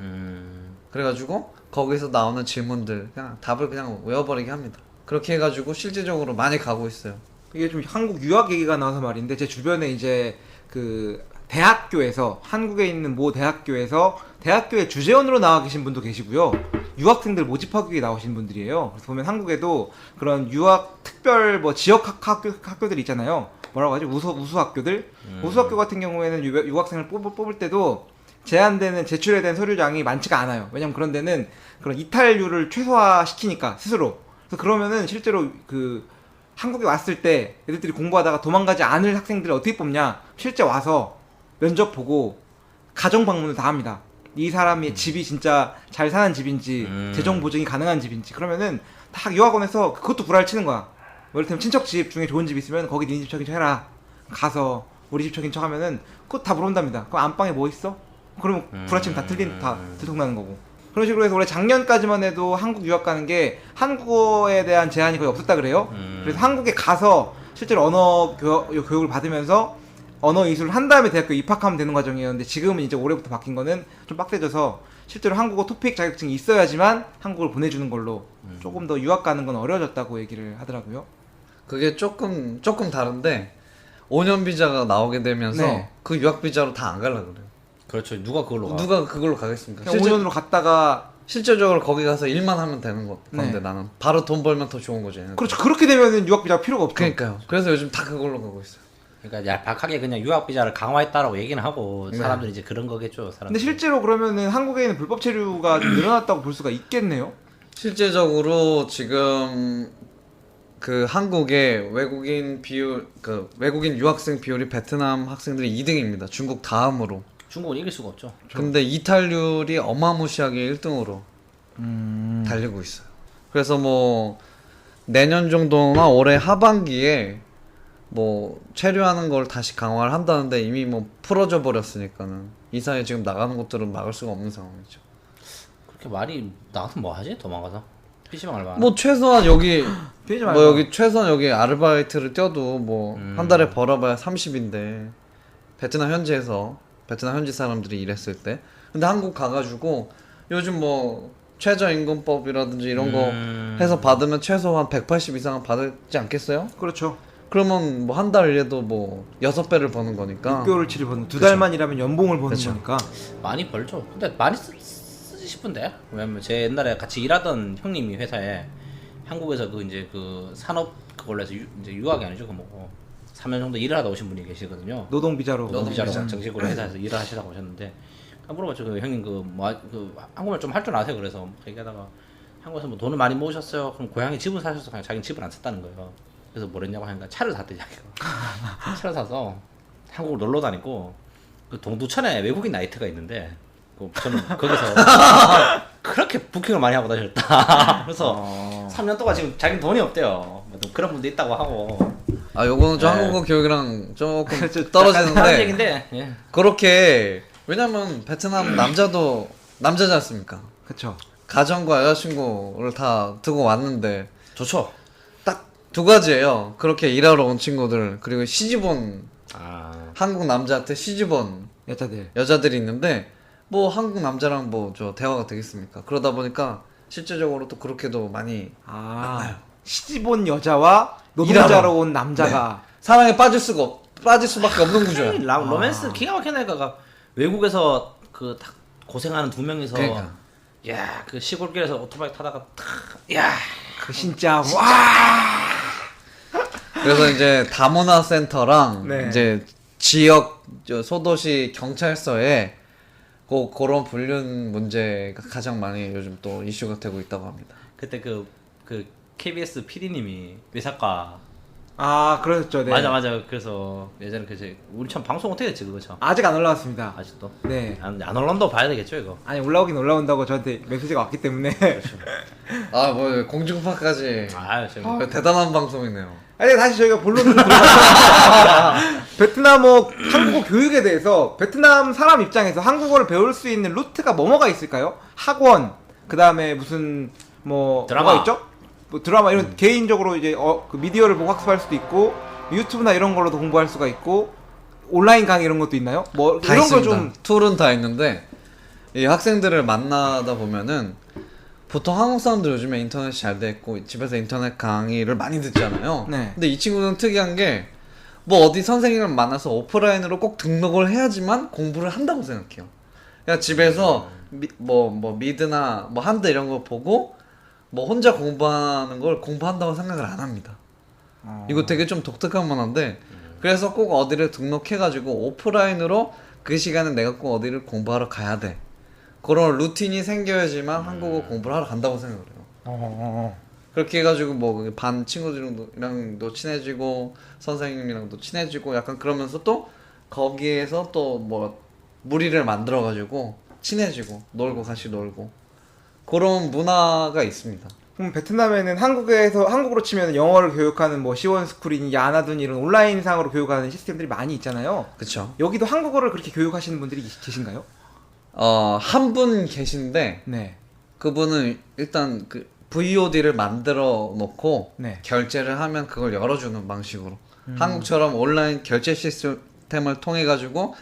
그래가지고 거기서 나오는 질문들 그냥 답을 그냥 외워버리게 합니다. 그렇게 해가지고 실제적으로 많이 가고 있어요. 이게 좀 한국 유학 얘기가 나와서 말인데 제 주변에 이제 그 대학교에서 한국에 있는 모 대학교에서 대학교의 주재원으로 나와 계신 분도 계시고요. 유학생들 모집하기 위해 나오신 분들이에요. 그래서 보면 한국에도 그런 유학 특별 뭐 지역 학교들 있잖아요. 뭐라고 하지? 우수 학교들. 우수 학교 같은 경우에는 유학생을 뽑을 때도 제한되는 제출에 대한 서류량이 많지가 않아요. 왜냐면 그런 데는 그런 이탈률을 최소화시키니까 스스로. 그래서 그러면은 실제로 그 한국에 왔을 때 애들이 공부하다가 도망가지 않을 학생들을 어떻게 뽑냐? 실제 와서 면접 보고 가정 방문을 다 합니다. 이 사람의 집이 진짜 잘 사는 집인지 재정 보증이 가능한 집인지. 그러면은 다 유학원에서 그것도 불알 치는 거야. 뭐 이를테면 친척 집 중에 좋은 집 있으면 거기 네 집 척인 척 해라. 가서 우리 집 척인 척 하면은 그거 다 물어본답니다. 그럼 안방에 뭐 있어? 그러면 불알치면 다 들통나는 거고. 그런 식으로 해서 원래 작년까지만 해도 한국 유학 가는 게 한국어에 대한 제한이 거의 없었다 그래요. 그래서 한국에 가서 실제로 언어 교육을 받으면서 언어 이수를 한 다음에 대학교 입학하면 되는 과정이었는데 지금은 이제 올해부터 바뀐 거는 좀 빡세져서 실제로 한국어 토픽 자격증이 있어야지만 한국을 보내주는 걸로 조금 더 유학 가는 건 어려워졌다고 얘기를 하더라고요. 그게 조금 다른데 5년 비자가 나오게 되면서 네. 그 유학 비자로 다 안 가려고 그래요. 그렇죠. 누가 그걸로 가? 누가 그걸로 가겠습니까? 그냥 5년으로 갔다가 실질적으로 거기 가서 일만 하면 되는 건데 네. 나는 바로 돈 벌면 더 좋은 거지. 그렇죠. 그렇게 되면은 유학 비자가 필요가 없죠. 그러니까요. 그래서 요즘 다 그걸로 가고 있어요. 그러니까 얄팍하게 그냥 유학 비자를 강화했다라고 얘기는 하고 네. 사람들이 이제 그런 거겠죠. 사람들. 근데 실제로 그러면은 한국에 있는 불법 체류가 좀 늘어났다고 볼 수가 있겠네요. 실제적으로 지금 그 한국의 외국인 비율, 그 외국인 유학생 비율이 베트남 학생들이 2등입니다. 중국 다음으로. 중국은 이길 수가 없죠. 근데 이탈률이 어마무시하게 1등으로 달리고 있어요. 그래서 뭐 내년 정도나 올해 하반기에 뭐 체류하는 걸 다시 강화를 한다는데 이미 뭐 풀어져 버렸으니까는 이 사이에 지금 나가는 것들은 막을 수가 없는 상황이죠. 그렇게 말이 나가서 뭐 하지? 도망가서 PC방 알바. 뭐 최소한 여기 되지 뭐 말고. 여기 최소한 여기 아르바이트를 뛰어도 뭐 한 달에 벌어봐야 30인데 베트남 현지 사람들이 일했을 때. 근데 한국 가가지고 요즘 뭐 최저임금법이라든지 이런 거 해서 받으면 최소한 180 이상은 받지 않겠어요? 그렇죠. 그러면 뭐 한 달 일해도 뭐 6배를 버는 거니까. 6개월치를 버는 두 달만 일하면 연봉을 버는 그쵸. 거니까. 많이 벌죠. 근데 많이 쓰지 싶은데. 왜냐면 제 옛날에 같이 일하던 형님이 회사에 한국에서 그 이제 그 산업 그걸로 해서 이제 유학이 아니죠. 그 뭐 3년 정도 일을 하다 오신 분이 계시거든요. 노동 비자로. 노동비자로 정식으로 회사에서 일을 하시다가 오셨는데 물어봤죠. 그 형님 그 한국말 좀 할 줄 아세요? 그래서 막 얘기하다가 한국에서 뭐 돈을 많이 모으셨어요. 그럼 고향에 집을 사셔서 그냥 자기는 집을 안 샀다는 거예요. 그래서 뭐랬냐고 하니까 차를 샀대 자기가. 차를 사서 한국을 놀러 다니고 그 동두천에 외국인 나이트가 있는데 저는 거기서 그렇게 부킹을 많이 하고 다녔다. 그래서 3년 동안 지금 자기는 돈이 없대요. 뭐 그런 분도 있다고 하고. 아 요거는 좀 네. 한국어 교육이랑 조금 그렇죠. 다른 떨어지는데 얘기인데. 예. 그렇게 왜냐면 베트남 남자도 남자지 않습니까? 그쵸. 가정과 여자친구를 다 두고 왔는데 좋죠. 딱 두 가지예요. 그렇게 일하러 온 친구들 그리고 시집온 아. 한국 남자한테 시집온 여자들. 여자들이 있는데 뭐 한국 남자랑 뭐 저 대화가 되겠습니까? 그러다 보니까 실제적으로 또 그렇게도 많이 시집 온 여자와 노동자로 온 남자가 사랑에 빠질 수밖에 없는 구조야. 로맨스 기가 막히니까 외국에서 그 딱 고생하는 두 명이서 그러니까. 야 그 시골길에서 오토바이 타다가 야 그 진짜 와. 그래서 이제 다문화 센터랑 네. 이제 지역 저 소도시 경찰서에 그런 불륜 문제가 가장 많이 요즘 또 이슈가 되고 있다고 합니다. 그때 그 KBS PD님이 외사과 아 그러셨죠. 네. 맞아 그래서 예전에 우리 참 방송 어떻게 했지 그거 참 아직 안 올라왔습니다. 아직도 네. 안 올라온다고 봐야 되겠죠 이거. 아니 올라오긴 올라온다고 저한테 메시지가 왔기 때문에. 아 뭐 공중파까지 지금 대단한 방송이네요. 아니 다시 저희가 본론으로 돌아가서 베트남어 한국어 교육에 대해서 베트남 사람 입장에서 한국어를 배울 수 있는 루트가 뭐가 있을까요? 학원, 그 다음에 무슨 뭐 드라마. 뭐가 있죠? 뭐 드라마 이런 개인적으로 이제 그 미디어를 보고 학습할 수도 있고 유튜브나 이런 걸로도 공부할 수가 있고 온라인 강의 이런 것도 있나요? 뭐 다 이런 있습니다. 거 좀 툴은 다 있는데 이 학생들을 만나다 보면은 보통 한국 사람들 요즘에 인터넷이 잘 돼 있고 집에서 인터넷 강의를 많이 듣잖아요. 네. 근데 이 친구는 특이한 게 뭐 어디 선생님을 만나서 오프라인으로 꼭 등록을 해야지만 공부를 한다고 생각해요. 그냥 집에서 미드나 뭐 한드 이런 거 보고 뭐 혼자 공부하는 걸 공부한다고 생각을 안 합니다. 이거 되게 좀 독특한 문화인데 그래서 꼭 어디를 등록해가지고 오프라인으로 그 시간에 내가 꼭 어디를 공부하러 가야 돼. 그런 루틴이 생겨야지만 한국어 공부를 하러 간다고 생각을 해요. 그렇게 해가지고 뭐 반 친구들이랑도 친해지고 선생님이랑도 친해지고 약간 그러면서 또 거기에서 또 뭐 무리를 만들어가지고 친해지고 놀고 같이 놀고 그런 문화가 있습니다. 그럼 베트남에는 한국으로 치면 영어를 교육하는 뭐 시원스쿨이니 야나둔 이런 온라인상으로 교육하는 시스템들이 많이 있잖아요. 그쵸? 여기도 한국어를 그렇게 교육하시는 분들이 계신가요? 한 분 계신데 네. 그분은 일단 그 VOD를 만들어 놓고 네. 결제를 하면 그걸 열어주는 방식으로 한국처럼 온라인 결제 시스템을 통해 가지고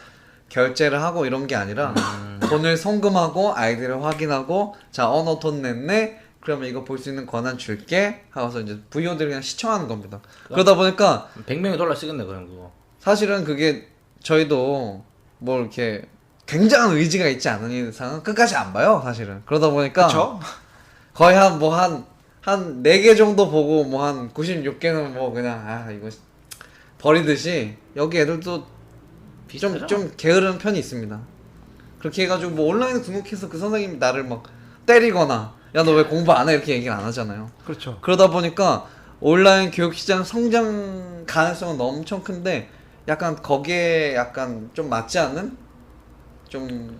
결제를 하고 이런 게 아니라 돈을 송금하고 아이디를 확인하고 자 어느 돈 냈네 그러면 이거 볼 수 있는 권한 줄게 하고서 이제 VOD를 그냥 시청하는 겁니다. 그러다 보니까 100명이 $1 쓰겠네 그럼 그거. 사실은 그게 저희도 뭐 이렇게 굉장한 의지가 있지 않은 이상은 끝까지 안 봐요 사실은. 그러다 보니까 그쵸? 거의 한 4개 정도 보고 뭐 한 96개는 뭐 그냥 아 이거 버리듯이 여기 애들도 좀 게으른 편이 있습니다. 그렇게 해가지고 뭐 온라인 등록해서 그 선생님이 나를 막 때리거나 야 너 왜 공부 안 해 이렇게 얘기를 안 하잖아요. 그렇죠. 그러다 보니까 온라인 교육시장 성장 가능성은 엄청 큰데 약간 거기에 약간 좀 맞지 않는 좀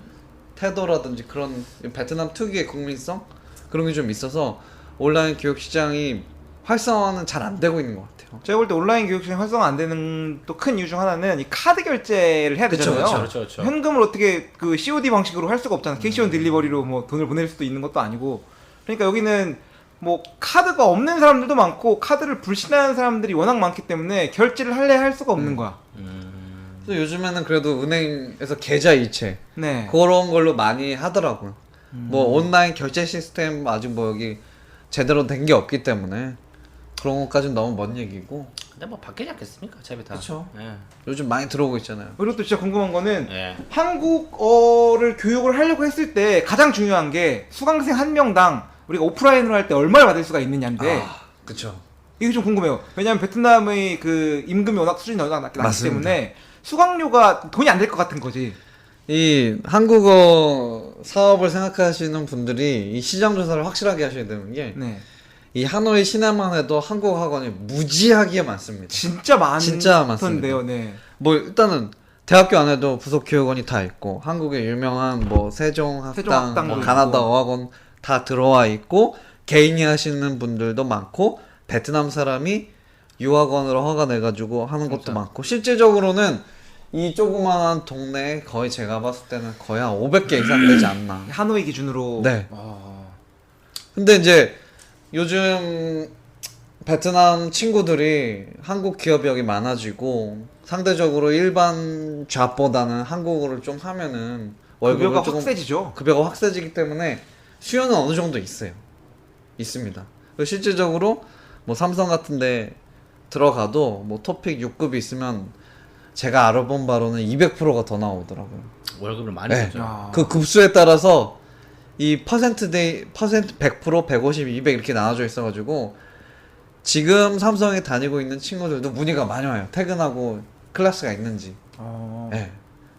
태도라든지 그런 베트남 특유의 국민성 그런 게 좀 있어서 온라인 교육시장이 활성화는 잘 안 되고 있는 것 같아요. 제가 볼 때 온라인 교육시장 활성화 안 되는 또 큰 이유 중 하나는 이 카드 결제를 해야 그쵸, 되잖아요. 그쵸. 현금을 어떻게 그 COD 방식으로 할 수가 없잖아. 캐시온 딜리버리로 뭐 돈을 보낼 수도 있는 것도 아니고. 그러니까 여기는 뭐 카드가 없는 사람들도 많고 카드를 불신하는 사람들이 워낙 많기 때문에 결제를 할 수가 없는 거야. 그래서 요즘에는 그래도 은행에서 계좌 이체 네. 그런 걸로 많이 하더라고요. 뭐 온라인 결제 시스템 아직 뭐 여기 제대로 된 게 없기 때문에 그런 것까지는 너무 먼 얘기고. 근데 뭐 바뀌지 않겠습니까 어차피 다. 그쵸. 예. 요즘 많이 들어오고 있잖아요. 그리고 또 진짜 궁금한 거는 예. 한국어를 교육을 하려고 했을 때 가장 중요한 게 수강생 한 명당 우리가 오프라인으로 할 때 얼마를 받을 수가 있느냐인데 그쵸. 이게 좀 궁금해요. 왜냐면 베트남의 그 임금이 워낙 수준이 워낙 낮기 맞습니다. 때문에 수강료가 돈이 안 될 것 같은 거지. 이 한국어 사업을 생각하시는 분들이 이 시장 조사를 확실하게 하셔야 되는 게 이 네. 하노이 시내만 해도 한국어 학원이 무지하게 많습니다. 진짜 진짜 많던데요. 네. 뭐 일단은 대학교 안에도 부속 교육원이 다 있고 한국의 유명한 뭐 세종학당, 세종학당도 뭐 있고. 가나다 어학원 다 들어와 있고 개인이 하시는 분들도 많고 베트남 사람이 유학원으로 허가 내가지고 하는 것도 진짜. 많고 실제적으로는 이 조그만한 동네에 거의 제가 봤을 때는 거의 한 500개 이상 되지 않나. 하노이 기준으로. 네. 아, 근데 이제 요즘 베트남 친구들이 한국 기업이 여기 많아지고 상대적으로 일반 잡보다는 한국어를 좀 하면은 월급을 급여가 조금 확 세지죠. 급여가 확 세지기 때문에 수요는 어느 정도 있어요. 있습니다. 그리고 실질적으로 뭐 삼성 같은데 들어가도 뭐 토픽 6급이 있으면 제가 알아본 바로는 200%가 더 나오더라고요. 월급을 많이 네. 주죠. 야. 그 급수에 따라서 이 퍼센트 100%, 150, 200 이렇게 나눠져 있어가지고 지금 삼성에 다니고 있는 친구들도 문의가 많이 와요. 퇴근하고 클래스가 있는지. 어. 네.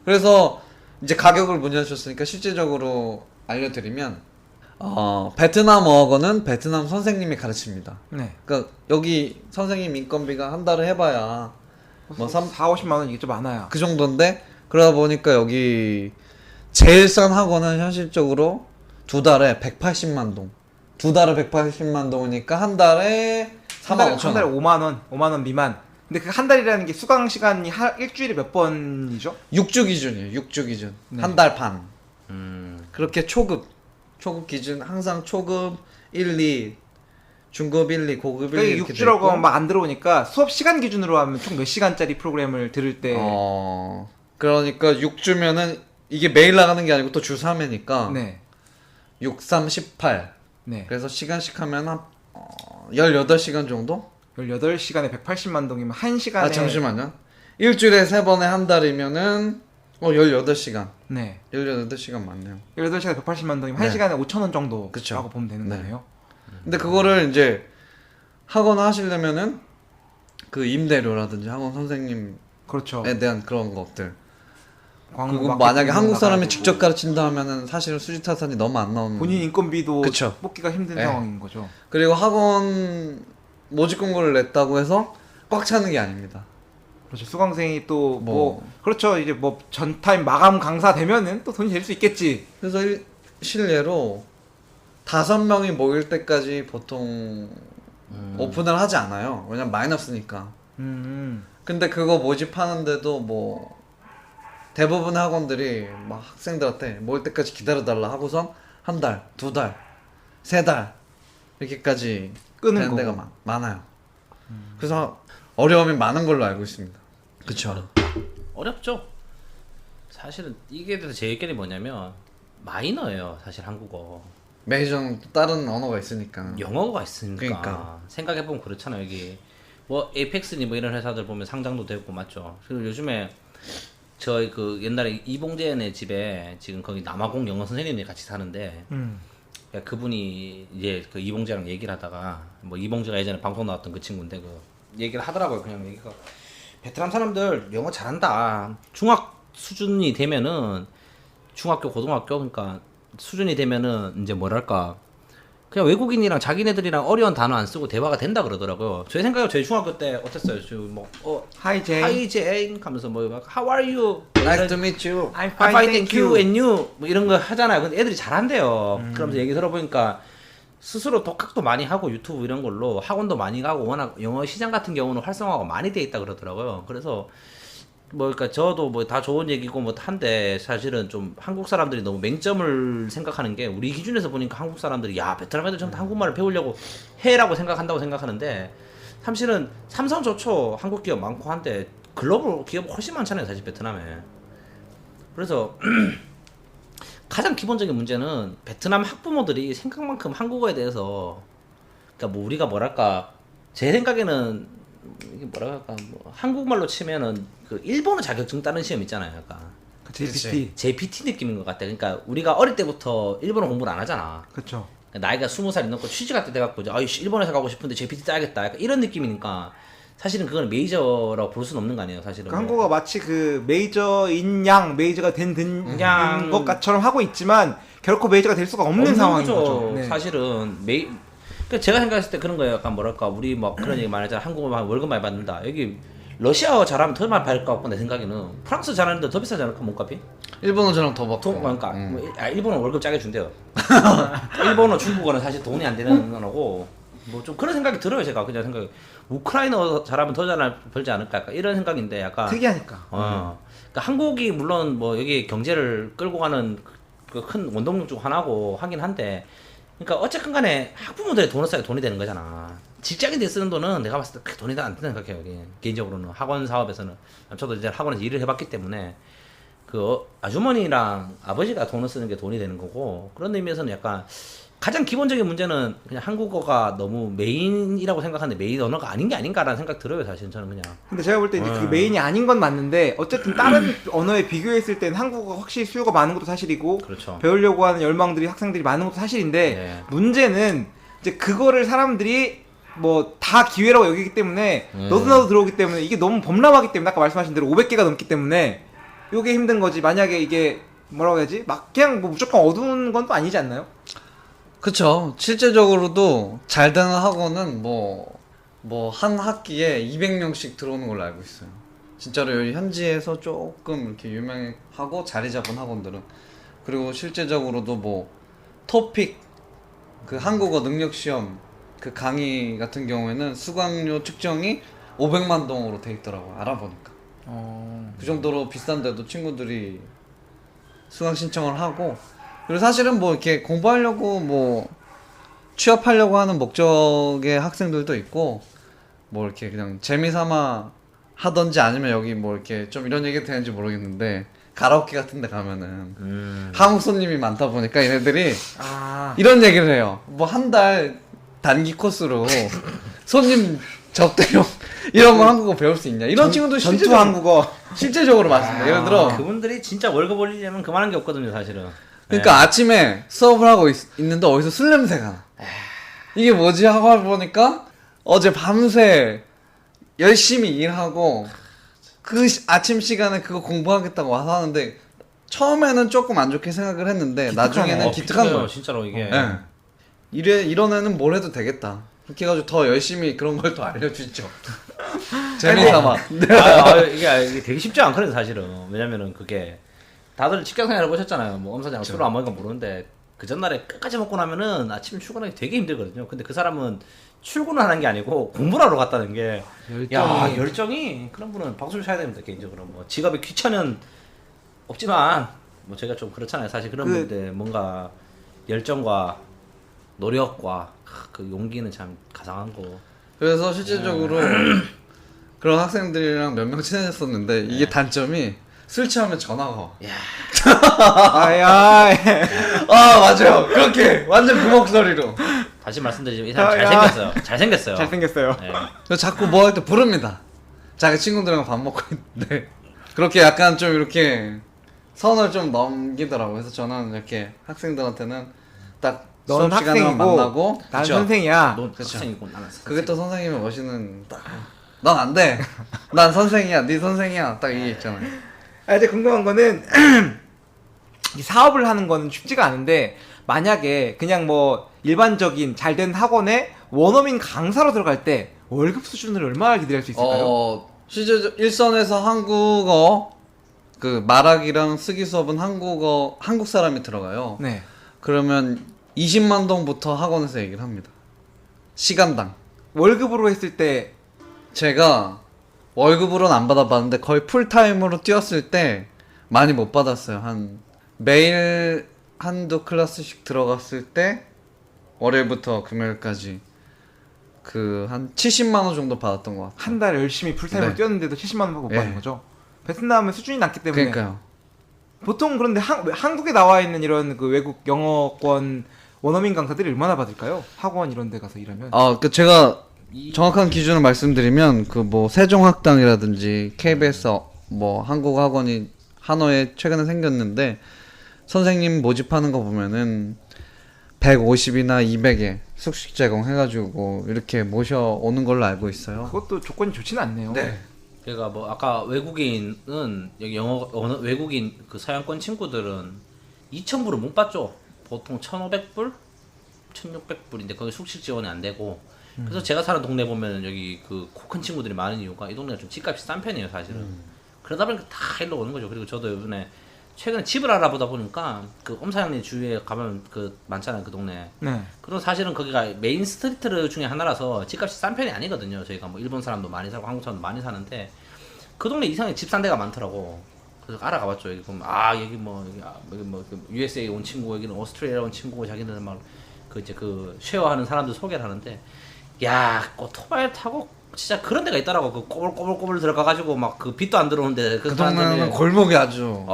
그래서 이제 가격을 문의 주셨으니까 실질적으로 알려드리면 베트남 어학원은 베트남 선생님이 가르칩니다. 네. 그러니까 여기 선생님 인건비가 한 달에 해봐야 뭐 4, 50만 원 이게 좀 많아요. 그 정도인데 그러다 보니까 여기 제일 싼 학원은 현실적으로 두 달에 180만 동. 두 달에 180만 동이니까 한 달에 4만 5천 한 달에 원. 5만 원 미만. 근데 그 한 달이라는 게 수강 시간이 일주일에 몇 번이죠? 6주 기준이에요. 6주 기준. 네. 한 달 반. 음. 그렇게 초급 기준 항상 초급 1, 2, 중급 1, 2, 고급 1, 2 그러니까 이렇게 돼 6주라고 있고. 하면 막 안 들어오니까 수업 시간 기준으로 하면 총 몇 시간짜리 프로그램을 들을 때 그러니까 6주면은 이게 매일 나가는 게 아니고 또 주 3회니까 네. 6, 3, 18. 네. 그래서 시간씩 하면 한 18시간 정도? 18시간에 180만 동이면 1시간에 아 잠시만요. 일주일에 3번에 한 달이면은 18시간. 네. 18시간 맞네요. 18시간에 180만 동이면 네. 1시간에 5,000원 정도라고 그쵸. 보면 되는 네. 거네요. 근데 그거를 이제 학원 하시려면은 그 임대료라든지 학원 선생님에 그렇죠. 대한 그런 것들. 광고 그리고 마케팅 만약에 한국 사람이 나가지고 직접 가르친다 하면은 사실은 수지타산이 너무 안 나오는. 본인 인건비도 그쵸. 뽑기가 힘든 네. 상황인 거죠. 그리고 학원 모집 공고를 냈다고 해서 꽉 차는 게 아닙니다. 그렇죠. 수강생이 또 뭐. 그렇죠. 이제 뭐 전타임 마감 강사 되면은 또 돈이 될 수 있겠지. 그래서 실례로 5명이 모일 때까지 보통 오픈을 하지 않아요. 왜냐면 마이너스니까. 근데 그거 모집하는데도 뭐 대부분 학원들이 막 학생들한테 모일 때까지 기다려달라 하고선 한 달, 두 달, 세 달 이렇게까지 끄는 되는 데가 거고. 많아요. 그래서 어려움이 많은 걸로 알고 있습니다. 그쵸. 어렵죠. 사실은 이게 대해서 제 의견이 뭐냐면 마이너예요. 사실 한국어. 메이저는 또 다른 언어가 있으니까. 영어가 있으니까 그러니까. 생각해보면 그렇잖아요. 여기 뭐 에이펙스니 뭐 이런 회사들 보면 상장도 되고 맞죠. 그리고 요즘에 저희 그 옛날에 이봉재네 집에 지금 거기 남아공 영어 선생님이 같이 사는데 그러니까 그분이 이제 그 이봉재랑 얘기를 하다가 뭐 이봉재가 예전에 방송 나왔던 그 친구인데 그 얘기를 하더라고요. 그냥 얘기가 베트남 사람들 영어 잘한다. 중학 수준이 되면은 중학교 고등학교 그러니까 수준이 되면은 이제 뭐랄까 그냥 외국인이랑 자기네들이랑 어려운 단어 안 쓰고 대화가 된다 그러더라고요. 제 생각에 저희 중학교 때 어땠어요? Hi Jane. Hi Jane 하면서 뭐 막 How are you? Nice to meet you. I'm I'm fine, fine, thank you and you 뭐 이런 거 하잖아요. 근데 애들이 잘한대요. 그러면서 얘기 들어보니까 스스로 독학도 많이 하고 유튜브 이런 걸로 학원도 많이 가고 워낙 영어 시장 같은 경우는 활성화가 많이 돼 있다 그러더라고요. 그래서 뭐 그러니까 저도 뭐 다 좋은 얘기고 뭐 한데 사실은 좀 한국 사람들이 너무 맹점을 생각하는 게 우리 기준에서 보니까 한국 사람들이 야 베트남 애들 전부 다 한국말을 배우려고 해라고 생각한다고 생각하는데 사실은 삼성 좋죠. 한국 기업 많고 한데 글로벌 기업 훨씬 많잖아요. 사실 베트남에. 그래서 가장 기본적인 문제는 베트남 학부모들이 생각만큼 한국어에 대해서 그러니까 뭐 우리가 뭐랄까 제 생각에는 이게 뭐랄까 뭐 한국말로 치면은 그 일본어 자격증 따는 시험 있잖아요. 약간 JPT. JPT 느낌인 것 같아. 그러니까 우리가 어릴 때부터 일본어 공부를 안 하잖아. 그렇죠. 그러니까 나이가 20살이 넘고 취직할 때 돼갖고 이제 아이씨 일본에서 가고 싶은데 JPT 따야겠다. 약간 이런 느낌이니까 사실은 그건 메이저라고 볼 수는 없는 거 아니에요. 사실은. 그러니까 한국어가 마치 그 메이저인 양 메이저가 된 양. 것처럼 하고 있지만 결코 메이저가 될 수가 없는 상황인 거죠. 네. 사실은 그러니까 제가 생각했을 때 그런 거예요. 약간 뭐랄까 우리 막 그런 얘기 많이 하잖아. 한국어만 월급 많이 받는다. 여기 러시아어 잘하면 더 많이 받을 것 같고 내 생각에는 프랑스 잘하는데 더 비싸지 않을까 몸값이? 일본어처럼 더 받고. 그러니까 일본어 월급 짜게 준대요. 일본어 중국어는 사실 돈이 안 되는 거고 뭐 좀 그런 생각이 들어요. 제가 그냥 생각이 우크라이나어 잘하면 더 잘 벌지 않을까 약간 이런 생각인데 약간 특이하니까. 그러니까 한국이 물론 뭐 여기 경제를 끌고 가는 그 큰 원동력 중 하나고 하긴 한데 그러니까 어쨌든 간에 학부모들의 돈을 써야 돈이 되는 거잖아. 직장인들 쓰는 돈은 내가 봤을 때 그렇게 돈이 안 된다고 생각해요. 여기. 개인적으로는 학원 사업에서는 저도 이제 학원에서 일을 해봤기 때문에 그 아주머니랑 아버지가 돈을 쓰는 게 돈이 되는 거고 그런 의미에서는 약간 가장 기본적인 문제는 그냥 한국어가 너무 메인이라고 생각하는데 메인 언어가 아닌 게 아닌가라는 생각 들어요. 사실 저는 그냥. 근데 제가 볼 때 이제 그게 메인이 아닌 건 맞는데 어쨌든 다른 언어에 비교했을 때는 한국어가 확실히 수요가 많은 것도 사실이고 그렇죠. 배우려고 하는 열망들이 학생들이 많은 것도 사실인데 네. 문제는 이제 그거를 사람들이 뭐 다 기회라고 여기기 때문에 너도 나도 들어오기 때문에 이게 너무 범람하기 때문에 아까 말씀하신 대로 500개가 넘기 때문에 요게 힘든 거지. 만약에 이게 뭐라고 해야지? 막 그냥 뭐 무조건 어두운 건 또 아니지 않나요? 그쵸. 실제적으로도 잘 되는 학원은 뭐 한 학기에 200명씩 들어오는 걸로 알고 있어요. 진짜로 여기 현지에서 조금 이렇게 유명하고 자리 잡은 학원들은. 그리고 실제적으로도 뭐 토픽 그 한국어 능력 시험 그 강의 같은 경우에는 수강료 측정이 500만 동으로 돼 있더라고요. 알아보니까. 그 정도로 비싼데도 친구들이 수강 신청을 하고 그리고 사실은 뭐 이렇게 공부하려고 뭐 취업하려고 하는 목적의 학생들도 있고 뭐 이렇게 그냥 재미삼아 하던지 아니면 여기 뭐 이렇게 좀 이런 얘기 되는지 모르겠는데 가라오케 같은 데 가면은 한국 손님이 많다 보니까 얘네들이 이런 얘기를 해요. 뭐 한 달 단기 코스로 손님 접대용 이런 거 한국어 배울 수 있냐 이런 친구도 전투 한국어 실제적으로 맞습니다. 예를 들어 그분들이 진짜 월급 올리려면 그만한 게 없거든요, 사실은. 그러니까 아침에 수업을 하고 있는데 어디서 술 냄새가 나. 이게 뭐지 하고 보니까 어제 밤새 열심히 일하고 그 아침 시간에 그거 공부하겠다고 와서 하는데 처음에는 조금 안 좋게 생각을 했는데 나중에는 기특한 거예요. 진짜로 이게. 네. 이런 애는 뭘 해도 되겠다. 그렇게 해가지고 더 열심히 그런 걸 더 알려주죠. 재미삼아. 이게 되게 쉽지 않거든요, 사실은. 왜냐면은 그게 다들 직장생활 해보셨잖아요. 뭐 엄사장 술을 안 먹으니까 모르는데 그 전날에 끝까지 먹고 나면은 아침에 출근하기 되게 힘들거든요. 근데 그 사람은 출근을 하는 게 아니고 공부를 하러 갔다는 게 열정이 그런 분은 박수를 쳐야 됩니다. 개인적으로 뭐 직업이 귀찮은 없지만 뭐 제가 좀 그렇잖아요. 사실 그런 분들 뭔가 열정과 노력과 그 용기는 참 가상한 거. 그래서 실제적으로 그런 학생들이랑 몇 명 친해졌었는데 이게 단점이 술 취하면 전화가 와. 아야. 아 맞아요. 그렇게 완전 그 목소리로. 다시 말씀드리지만 이 사람 잘생겼어요. 잘생겼어요. 잘생겼어요. 네. 그래서 자꾸 뭐 할 때 부릅니다. 자기 친구들이랑 밥 먹고 있는데 그렇게 약간 좀 이렇게 선을 좀 넘기더라고요. 그래서 저는 이렇게 학생들한테는 딱 넌 수업 시간에만 학생이고 만나고 난 그쵸? 선생이야. 넌 그쵸. 학생이고 나는 선생. 그게 또 선생님의 멋있는 넌 안 돼. 난 선생이야. 네 선생이야. 딱 이게 있잖아요. 아, 이제 궁금한 거는 이 사업을 하는 거는 쉽지가 않은데 만약에 그냥 뭐 일반적인 잘된 학원에 원어민 강사로 들어갈 때 월급 수준을 얼마나 기대할 수 있을까요? 실제 일선에서 한국어 그 말하기랑 쓰기 수업은 한국 사람이 들어가요. 네. 그러면 20만 동부터 학원에서 얘기를 합니다. 시간당. 월급으로 했을 때 제가 월급으로는 안 받아봤는데 거의 풀타임으로 뛰었을 때 많이 못 받았어요. 한 매일 한두 클래스씩 들어갔을 때 월요일부터 금요일까지 그 한 70만 원 정도 받았던 것 같아요. 한 달 열심히 풀타임으로 네. 뛰었는데도 70만 원밖에 못 네. 받는 거죠. 베트남은 수준이 낮기 때문에 그러니까요. 보통 그런데 한국에 나와 있는 이런 그 외국 영어권 원어민 강사들이 얼마나 받을까요? 학원 이런 데 가서 일하면. 그 제가 정확한 기준을 말씀드리면 그 뭐 세종학당이라든지 KBS 뭐 한국학원이 하노이에 최근에 생겼는데 선생님 모집하는 거 보면은 150이나 200에 숙식 제공해가지고 이렇게 모셔오는 걸로 알고 있어요. 그것도 조건이 좋지는 않네요. 네. 그러니까 뭐 아까 외국인은 여기 외국인 그 서양권 친구들은 2,000불을 못 받죠. 보통 1,500불, 1,600불인데 거기 숙식 지원이 안 되고. 그래서 제가 사는 동네 보면은 여기 그 코 큰 친구들이 많은 이유가 이 동네가 좀 집값이 싼 편이에요, 사실은. 그러다 보니까 다 일로 오는 거죠. 그리고 저도 이번에 최근에 집을 알아보다 보니까 그 엄사장님 주위에 가면 그 많잖아요, 그 동네. 네. 그리고 사실은 거기가 메인 스트리트 중에 하나라서 집값이 싼 편이 아니거든요. 저희가 뭐 일본 사람도 많이 살고 한국 사람도 많이 사는데 그 동네 이상하게 집 싼 데가 많더라고. 그래서 알아가봤죠. 여기 보면 여기 뭐 USA 온 친구, 여기는 오스트레일리아 온 친구고 자기네들 막 그 이제 그 쉐어하는 사람들 소개를 하는데 야, 오토바이 타고 진짜 그런 데가 있더라고. 그 꼬불꼬불꼬불 들어가가지고 막 그 빛도 안 들어오는데 그 동네는 골목이 아주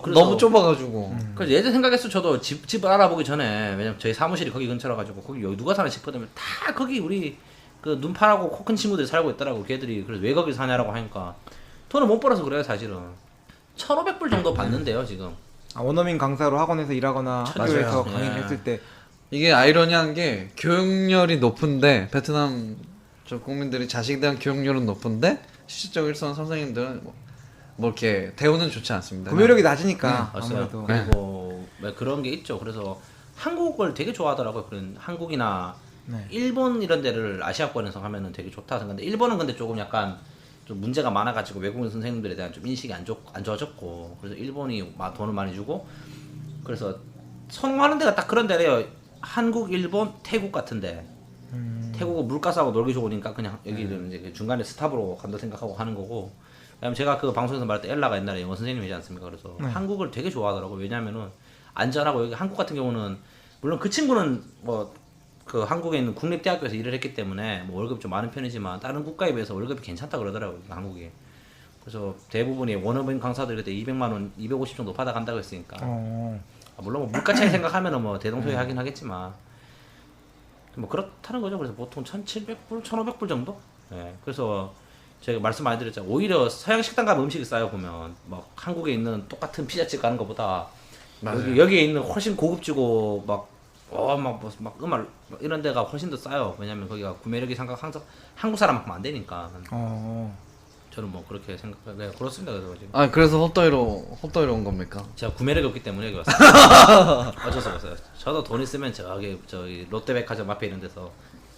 그래서 너무 좁아가지고 그래서 예전 생각했어. 저도 집을 알아보기 전에 왜냐면 저희 사무실이 거기 근처라 가지고 거기 여기 누가 사나 싶거든요. 다 거기 우리 그 눈파라고 코 큰 친구들이 살고 있더라고. 걔들이 그래서 왜 거기 사냐라고 하니까 돈을 못 벌어서 그래요, 사실은. 1,500불 정도 받는데요, 지금. 원어민 강사로 학원에서 일하거나 학교에서 맞아요. 강의를 네. 했을 때 이게 아이러니한 게 교육열이 높은데 베트남 저 국민들이 자식에 대한 교육열은 높은데 실질적 일선 선생님들은 뭐 이렇게 대우는 좋지 않습니다. 구매력이 낮으니까 맞아요. 아무래도 그리고 왜 그런 게 있죠. 그래서 한국을 되게 좋아하더라고요. 그런 한국이나 네. 일본 이런 데를 아시아권에서 하면은 되게 좋다 생각하는데 일본은 근데 조금 약간 좀 문제가 많아가지고 외국인 선생님들에 대한 좀 인식이 안 좋아졌고 그래서 일본이 돈을 많이 주고 그래서 선호하는 데가 딱 그런 데래요. 한국, 일본, 태국 같은데 태국은 물가 싸고 놀기 좋으니까 그냥 여기는 이제 중간에 스탑으로 간다 생각하고 하는 거고. 왜냐면 제가 그 방송에서 말할 때 엘라가 옛날에 영어 선생님이지 않습니까? 그래서 한국을 되게 좋아하더라고요. 왜냐면은 안전하고 여기 한국 같은 경우는 물론 그 친구는 뭐 그 한국에 있는 국립대학교에서 일을 했기 때문에 뭐 월급이 좀 많은 편이지만 다른 국가에 비해서 월급이 괜찮다 그러더라고요. 한국이. 그래서 대부분이 원어민 강사들 그때 200만 원, 250 정도 받아간다고 했으니까. 물론 뭐 물가 차이 생각하면은 뭐 대동소이하긴 하겠지만 뭐 그렇다는 거죠. 그래서 보통 1,700불, 1,500불 정도. 예. 그래서 제가 말씀 많이 드렸죠. 오히려 서양 식당 가면 음식이 싸요 보면 막 한국에 있는 똑같은 피자집 가는 것보다 여기에 있는 훨씬 고급지고 막 음악 이런 데가 훨씬 더 싸요. 왜냐면 거기가 구매력이 항상 한국 사람만큼 안 되니까. 저는 뭐 그렇게 생각해요. 그렇습니다. 그래서 지금. 그래서 헛도이로 온 겁니까? 제가 구매력이 없기 때문에 여기 왔어요. 어쩔 수 없어요. 저도 돈 있으면 저기 롯데백화점 앞에 있는 데서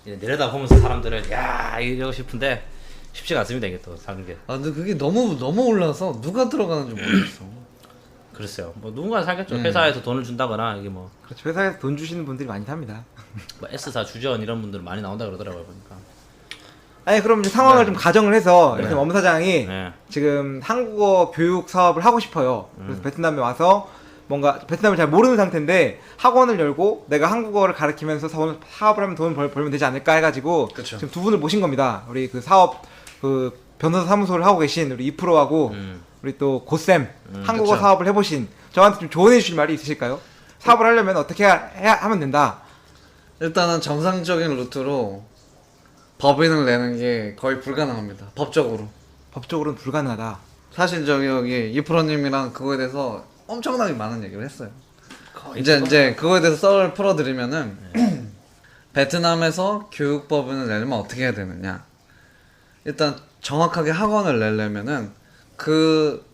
내려다 보면서 사람들을 야 이러고 싶은데 쉽지가 않습니다. 이게 또 사는 게. 근데 그게 너무 올라서 누가 들어가는지 모르겠어. 글쎄요. 뭐 누군가 사겠죠. 회사에서 돈을 준다거나 이게 뭐 그렇죠. 회사에서 돈 주시는 분들이 많이 탑니다. S사 주전 이런 분들 많이 나온다 그러더라고요 보니까. 아니 그럼 이제 상황을 좀 가정을 해서 이렇게 엄 사장이 네. 지금 한국어 교육 사업을 하고 싶어요. 그래서 베트남에 와서 뭔가 베트남을 잘 모르는 상태인데 학원을 열고 내가 한국어를 가르치면서 사업을 하면 돈을 벌면 되지 않을까 해가지고 그쵸. 지금 두 분을 모신 겁니다. 우리 그 사업 그 변호사 사무소를 하고 계신 우리 이프로하고 우리 또 고쌤 한국어 그쵸. 사업을 해보신 저한테 좀 조언해 주실 말이 있으실까요? 사업을 하려면 어떻게 하면 된다. 일단은 정상적인 루트로 법인을 내는 게 거의 불가능합니다. 법적으로. 법적으로는 불가능하다. 사실 저기 여기 이프로님이랑 그거에 대해서 엄청나게 많은 얘기를 했어요. 거의 이제 그거에 대해서 썰을 풀어드리면은 베트남에서 교육법인을 내려면 어떻게 해야 되느냐. 일단 정확하게 학원을 내려면은 그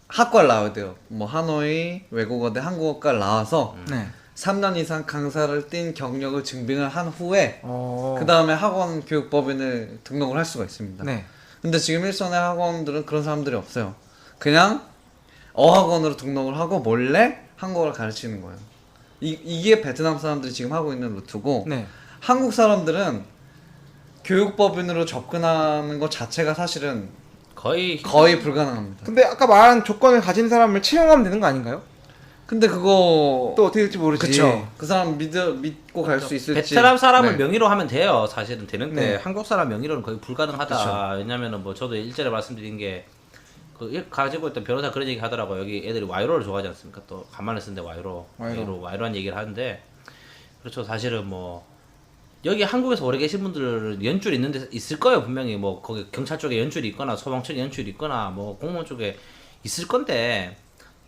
학과를 나와야 돼요. 뭐 하노이 외국어대 한국어과를 나와서 네. 3년 이상 강사를 띈 경력을 증빙을 한 후에 어. 그 다음에 학원 교육법인을 등록을 할 수가 있습니다. 네. 근데 지금 일선의 학원들은 그런 사람들이 없어요. 그냥 어학원으로 등록을 하고 몰래 한국어를 가르치는 거예요. 이게 베트남 사람들이 지금 하고 있는 루트고 네. 한국 사람들은 교육법인으로 접근하는 것 자체가 사실은 거의 거의 불가능합니다. 근데 아까 말한 조건을 가진 사람을 채용하면 되는 거 아닌가요? 근데 그거 또 어떻게 될지 모르지. 그쵸. 그 사람 믿고 갈 수 있을지. 베트남 사람을 네. 명의로 하면 돼요. 사실은 되는데 네. 한국 사람 명의로는 거의 불가능하다. 그쵸. 왜냐면은 뭐 저도 일전에 말씀드린 게 그 가지고 있던 변호사 그런 얘기 하더라고요. 여기 애들이 와이로를 좋아하지 않습니까? 또 간만에 쓰는데 와이로한 얘기를 하는데 그렇죠. 사실은 뭐 여기 한국에서 오래 계신 분들은 연줄 있는 데 있을 거예요. 분명히 뭐 거기 경찰 쪽에 연줄이 있거나 소방청 연줄이 있거나 뭐 공무원 쪽에 있을 건데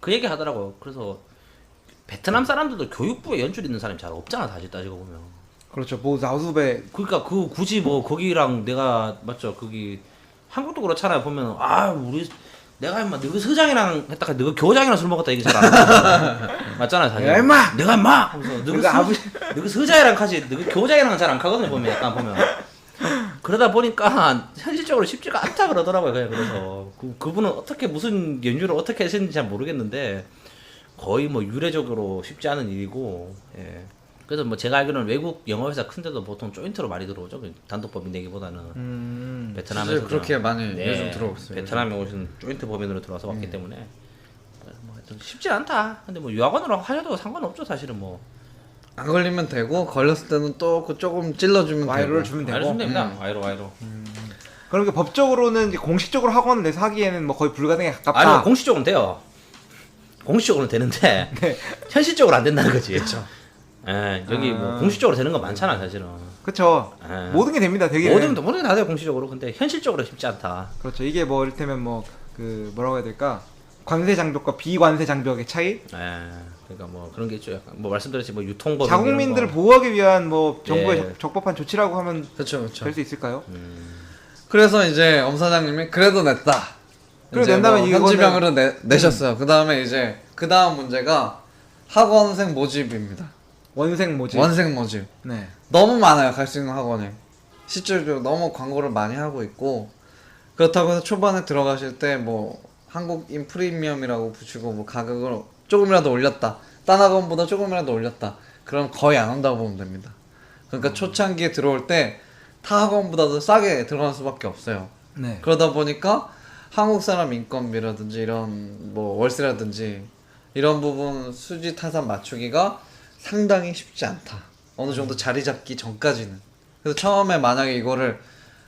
그 얘기 하더라고요. 그래서 베트남 사람들도 교육부에 연줄 있는 사람이 잘 없잖아. 사실 따지고 보면. 그렇죠. 뭐 나우수배 그러니까 그 굳이 뭐 거기랑 내가 맞죠. 거기 한국도 그렇잖아요. 보면 아 우리 내가 임마 너희 서장이랑 했다가 너희 교장이랑 술 먹었다 얘기 잘 안 하잖아. 맞잖아 사실. 내가 임마! 내가 임마 하면서 내가 너희 서장이랑 가지 너희 교장이랑은 잘 안 가거든요. 보면 약간 보면. 그러다 보니까 현실적으로 쉽지가 않다 그러더라고요. 그냥 그래서 그분은 어떻게 무슨 연주를 어떻게 하셨는지 잘 모르겠는데 거의 뭐 유례적으로 쉽지 않은 일이고. 예. 그래서 뭐 제가 알기로는 외국 영어회사 큰데도 보통 조인트로 많이 들어오죠. 그 단독법인 내기보다는 베트남에서 실제로 그렇게 그냥, 많이 요즘 들어오고 있어요. 베트남에 오신 조인트 법인으로 들어와서 왔기 때문에 뭐 하여튼 쉽지 않다. 근데 뭐 유학원으로 하셔도 상관없죠. 사실은 뭐 안 걸리면 되고 걸렸을 때는 또 그 조금 찔러주면 와이로를 되고. 주면 되고. 와이로 주면 됩니다. 와이로. 그러니까 법적으로는 이제 공식적으로 학원을 내서 하기에는 뭐 거의 불가능에 가깝다. 아니 공식적으로는 돼요. 공식적으로는 되는데 현실적으로 안 된다는 거지. 그렇죠. 예, 여기 뭐 공식적으로 되는 거 많잖아 사실은. 그쵸. 예. 모든 게 됩니다. 되게. 모든 게 다 돼요 공식적으로. 근데 현실적으로 쉽지 않다. 그렇죠. 이게 뭐 이를테면 뭐 그 뭐라고 해야 될까? 관세 장벽과 비관세 장벽의 차이? 예, 그러니까 뭐 그런 게 있죠. 약간 뭐 말씀드렸지 뭐 유통법 자국민들을 보호하기 위한 뭐 정부의 예. 적법한 조치라고 하면 그렇죠, 그렇죠. 될 수 있을까요? 그래서 이제 엄 사장님이 그래도 냈다. 그래도 이제 낸다면 뭐 이거는- 현지병으로 내셨어요. 그 다음에 이제 그 다음 문제가 학원생 모집입니다. 원생 모집. 원생 모집. 네. 너무 많아요. 갈 수 있는 학원이. 실질적으로 너무 광고를 많이 하고 있고 그렇다고 해서 초반에 들어가실 때 뭐 한국인 프리미엄이라고 붙이고 뭐 가격을 조금이라도 올렸다. 딴 학원보다 조금이라도 올렸다. 그럼 거의 안 온다고 보면 됩니다. 그러니까 초창기에 들어올 때 타 학원보다도 싸게 들어갈 수밖에 없어요. 네. 그러다 보니까 한국 사람 인건비라든지 이런 뭐 월세라든지 이런 부분 수지 타산 맞추기가 상당히 쉽지 않다. 어느 정도 자리 잡기 전까지는. 그래서 처음에 만약에 이거를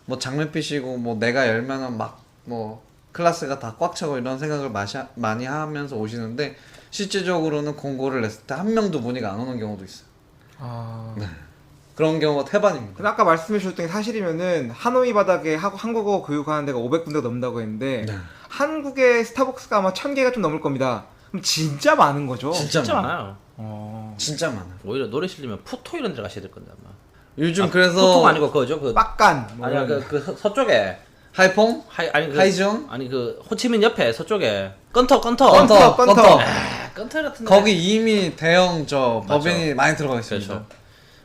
뭐 장밋빛이고 뭐 내가 열면은 막 뭐 클래스가 다 꽉 차고 이런 생각을 많이 하면서 오시는데 실질적으로는 공고를 냈을 때 한 명도 문의가 안 오는 경우도 있어요. 아. 그런 경우가 태반입니다. 근데 아까 말씀해 주셨던 게 사실이면은 하노이 바닥에 한국어 교육하는 데가 500군데가 넘는다고 했는데 네. 한국의 스타벅스가 아마 1000개가 좀 넘을 겁니다. 그럼 진짜 많은 거죠. 진짜 진짜 많아요. 많아요. 어. 진짜 많아요. 오히려 노래 실리면 푸토 이런 데 가셔야 될 건데 아마. 요즘 아, 그래서 푸토가 아니고 그거죠. 그 빡간. 뭐 아니야 이런. 그 서쪽에 하이퐁? 아니 그 하이중? 아니 그 호치민 옆에 서쪽에 건터 건터. 건터 같은 데 거기 이미 대형 저 맞죠. 법인이 많이 들어가 있습니다. 그렇죠.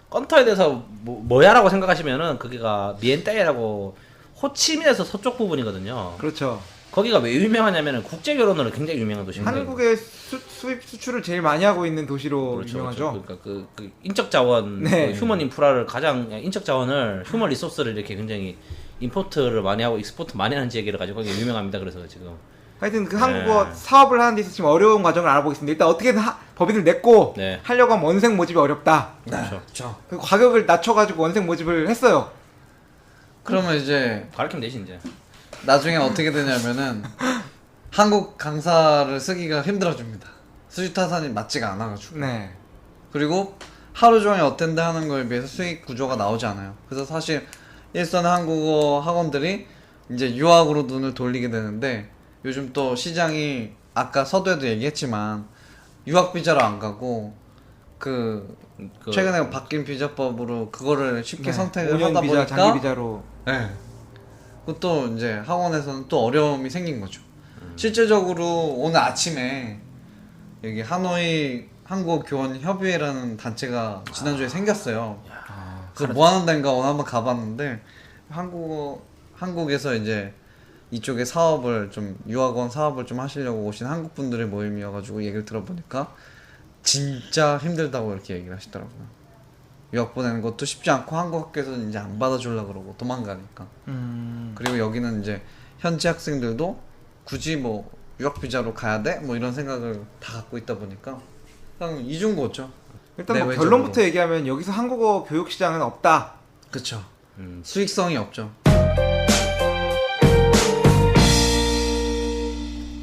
건터에 대해서 뭐야라고 생각하시면은 거기가 미엔떼라고 호치민에서 서쪽 부분이거든요. 그렇죠. 거기가 왜 유명하냐면은 국제 결혼으로 굉장히 유명한 도시인데. 한국의 수입 수출을 제일 많이 하고 있는 도시로 그렇죠, 유명하죠. 그렇죠. 그러니까 그 인적 자원, 네. 그 휴먼 인프라를 가장 인적 자원을 휴먼 리소스를 이렇게 굉장히 임포트를 많이 하고 익스포트 많이 하는 지역이라 가지고 거기 유명합니다. 그래서 지금 하여튼 그 한국어 사업을 하는 데 있어서 지금 어려운 과정을 알아보겠습니다. 일단 어떻게든 법인을 냈고 네. 하려고 하면 원생 모집이 어렵다. 그렇죠. 그렇죠. 그 가격을 낮춰가지고 원생 모집을 했어요. 그러면 이제 가르치면 되지 이제. 나중에 어떻게 되냐면은 한국 강사를 쓰기가 힘들어집니다. 수지타산이 맞지가 않아가지고. 네. 그리고 하루 종일 어텐드 하는 거에 비해서 수익 구조가 나오지 않아요. 그래서 사실 일선 한국어 학원들이 이제 유학으로 눈을 돌리게 되는데 요즘 또 시장이 아까 서두에도 얘기했지만 유학 비자로 안 가고 그 최근에 바뀐 비자법으로 그거를 쉽게 선택을 5년 하다 비자, 보니까 장기 비자로. 네. 그것도 이제 학원에서는 또 어려움이 생긴 거죠. 실제적으로 오늘 아침에 여기 하노이 한국어 교원 협의회라는 단체가 지난주에 생겼어요. 그래서 뭐 하는 데인가 오늘 한번 가봤는데 한국에서 이제 이쪽에 사업을 좀 유학원 사업을 좀 하시려고 오신 한국 분들의 모임이어가지고 얘기를 들어보니까 진짜 힘들다고 이렇게 얘기를 하시더라고요. 유학 보내는 것도 쉽지 않고 한국 학교에서는 이제 안 받아주려고 그러고 도망가니까. 그리고 여기는 이제 현지 학생들도 굳이 뭐 유학 비자로 가야 돼? 뭐 이런 생각을 다 갖고 있다 보니까 그냥 이중고죠. 일단 뭐 내외적으로. 결론부터 얘기하면 여기서 한국어 교육 시장은 없다. 그쵸. 수익성이 없죠.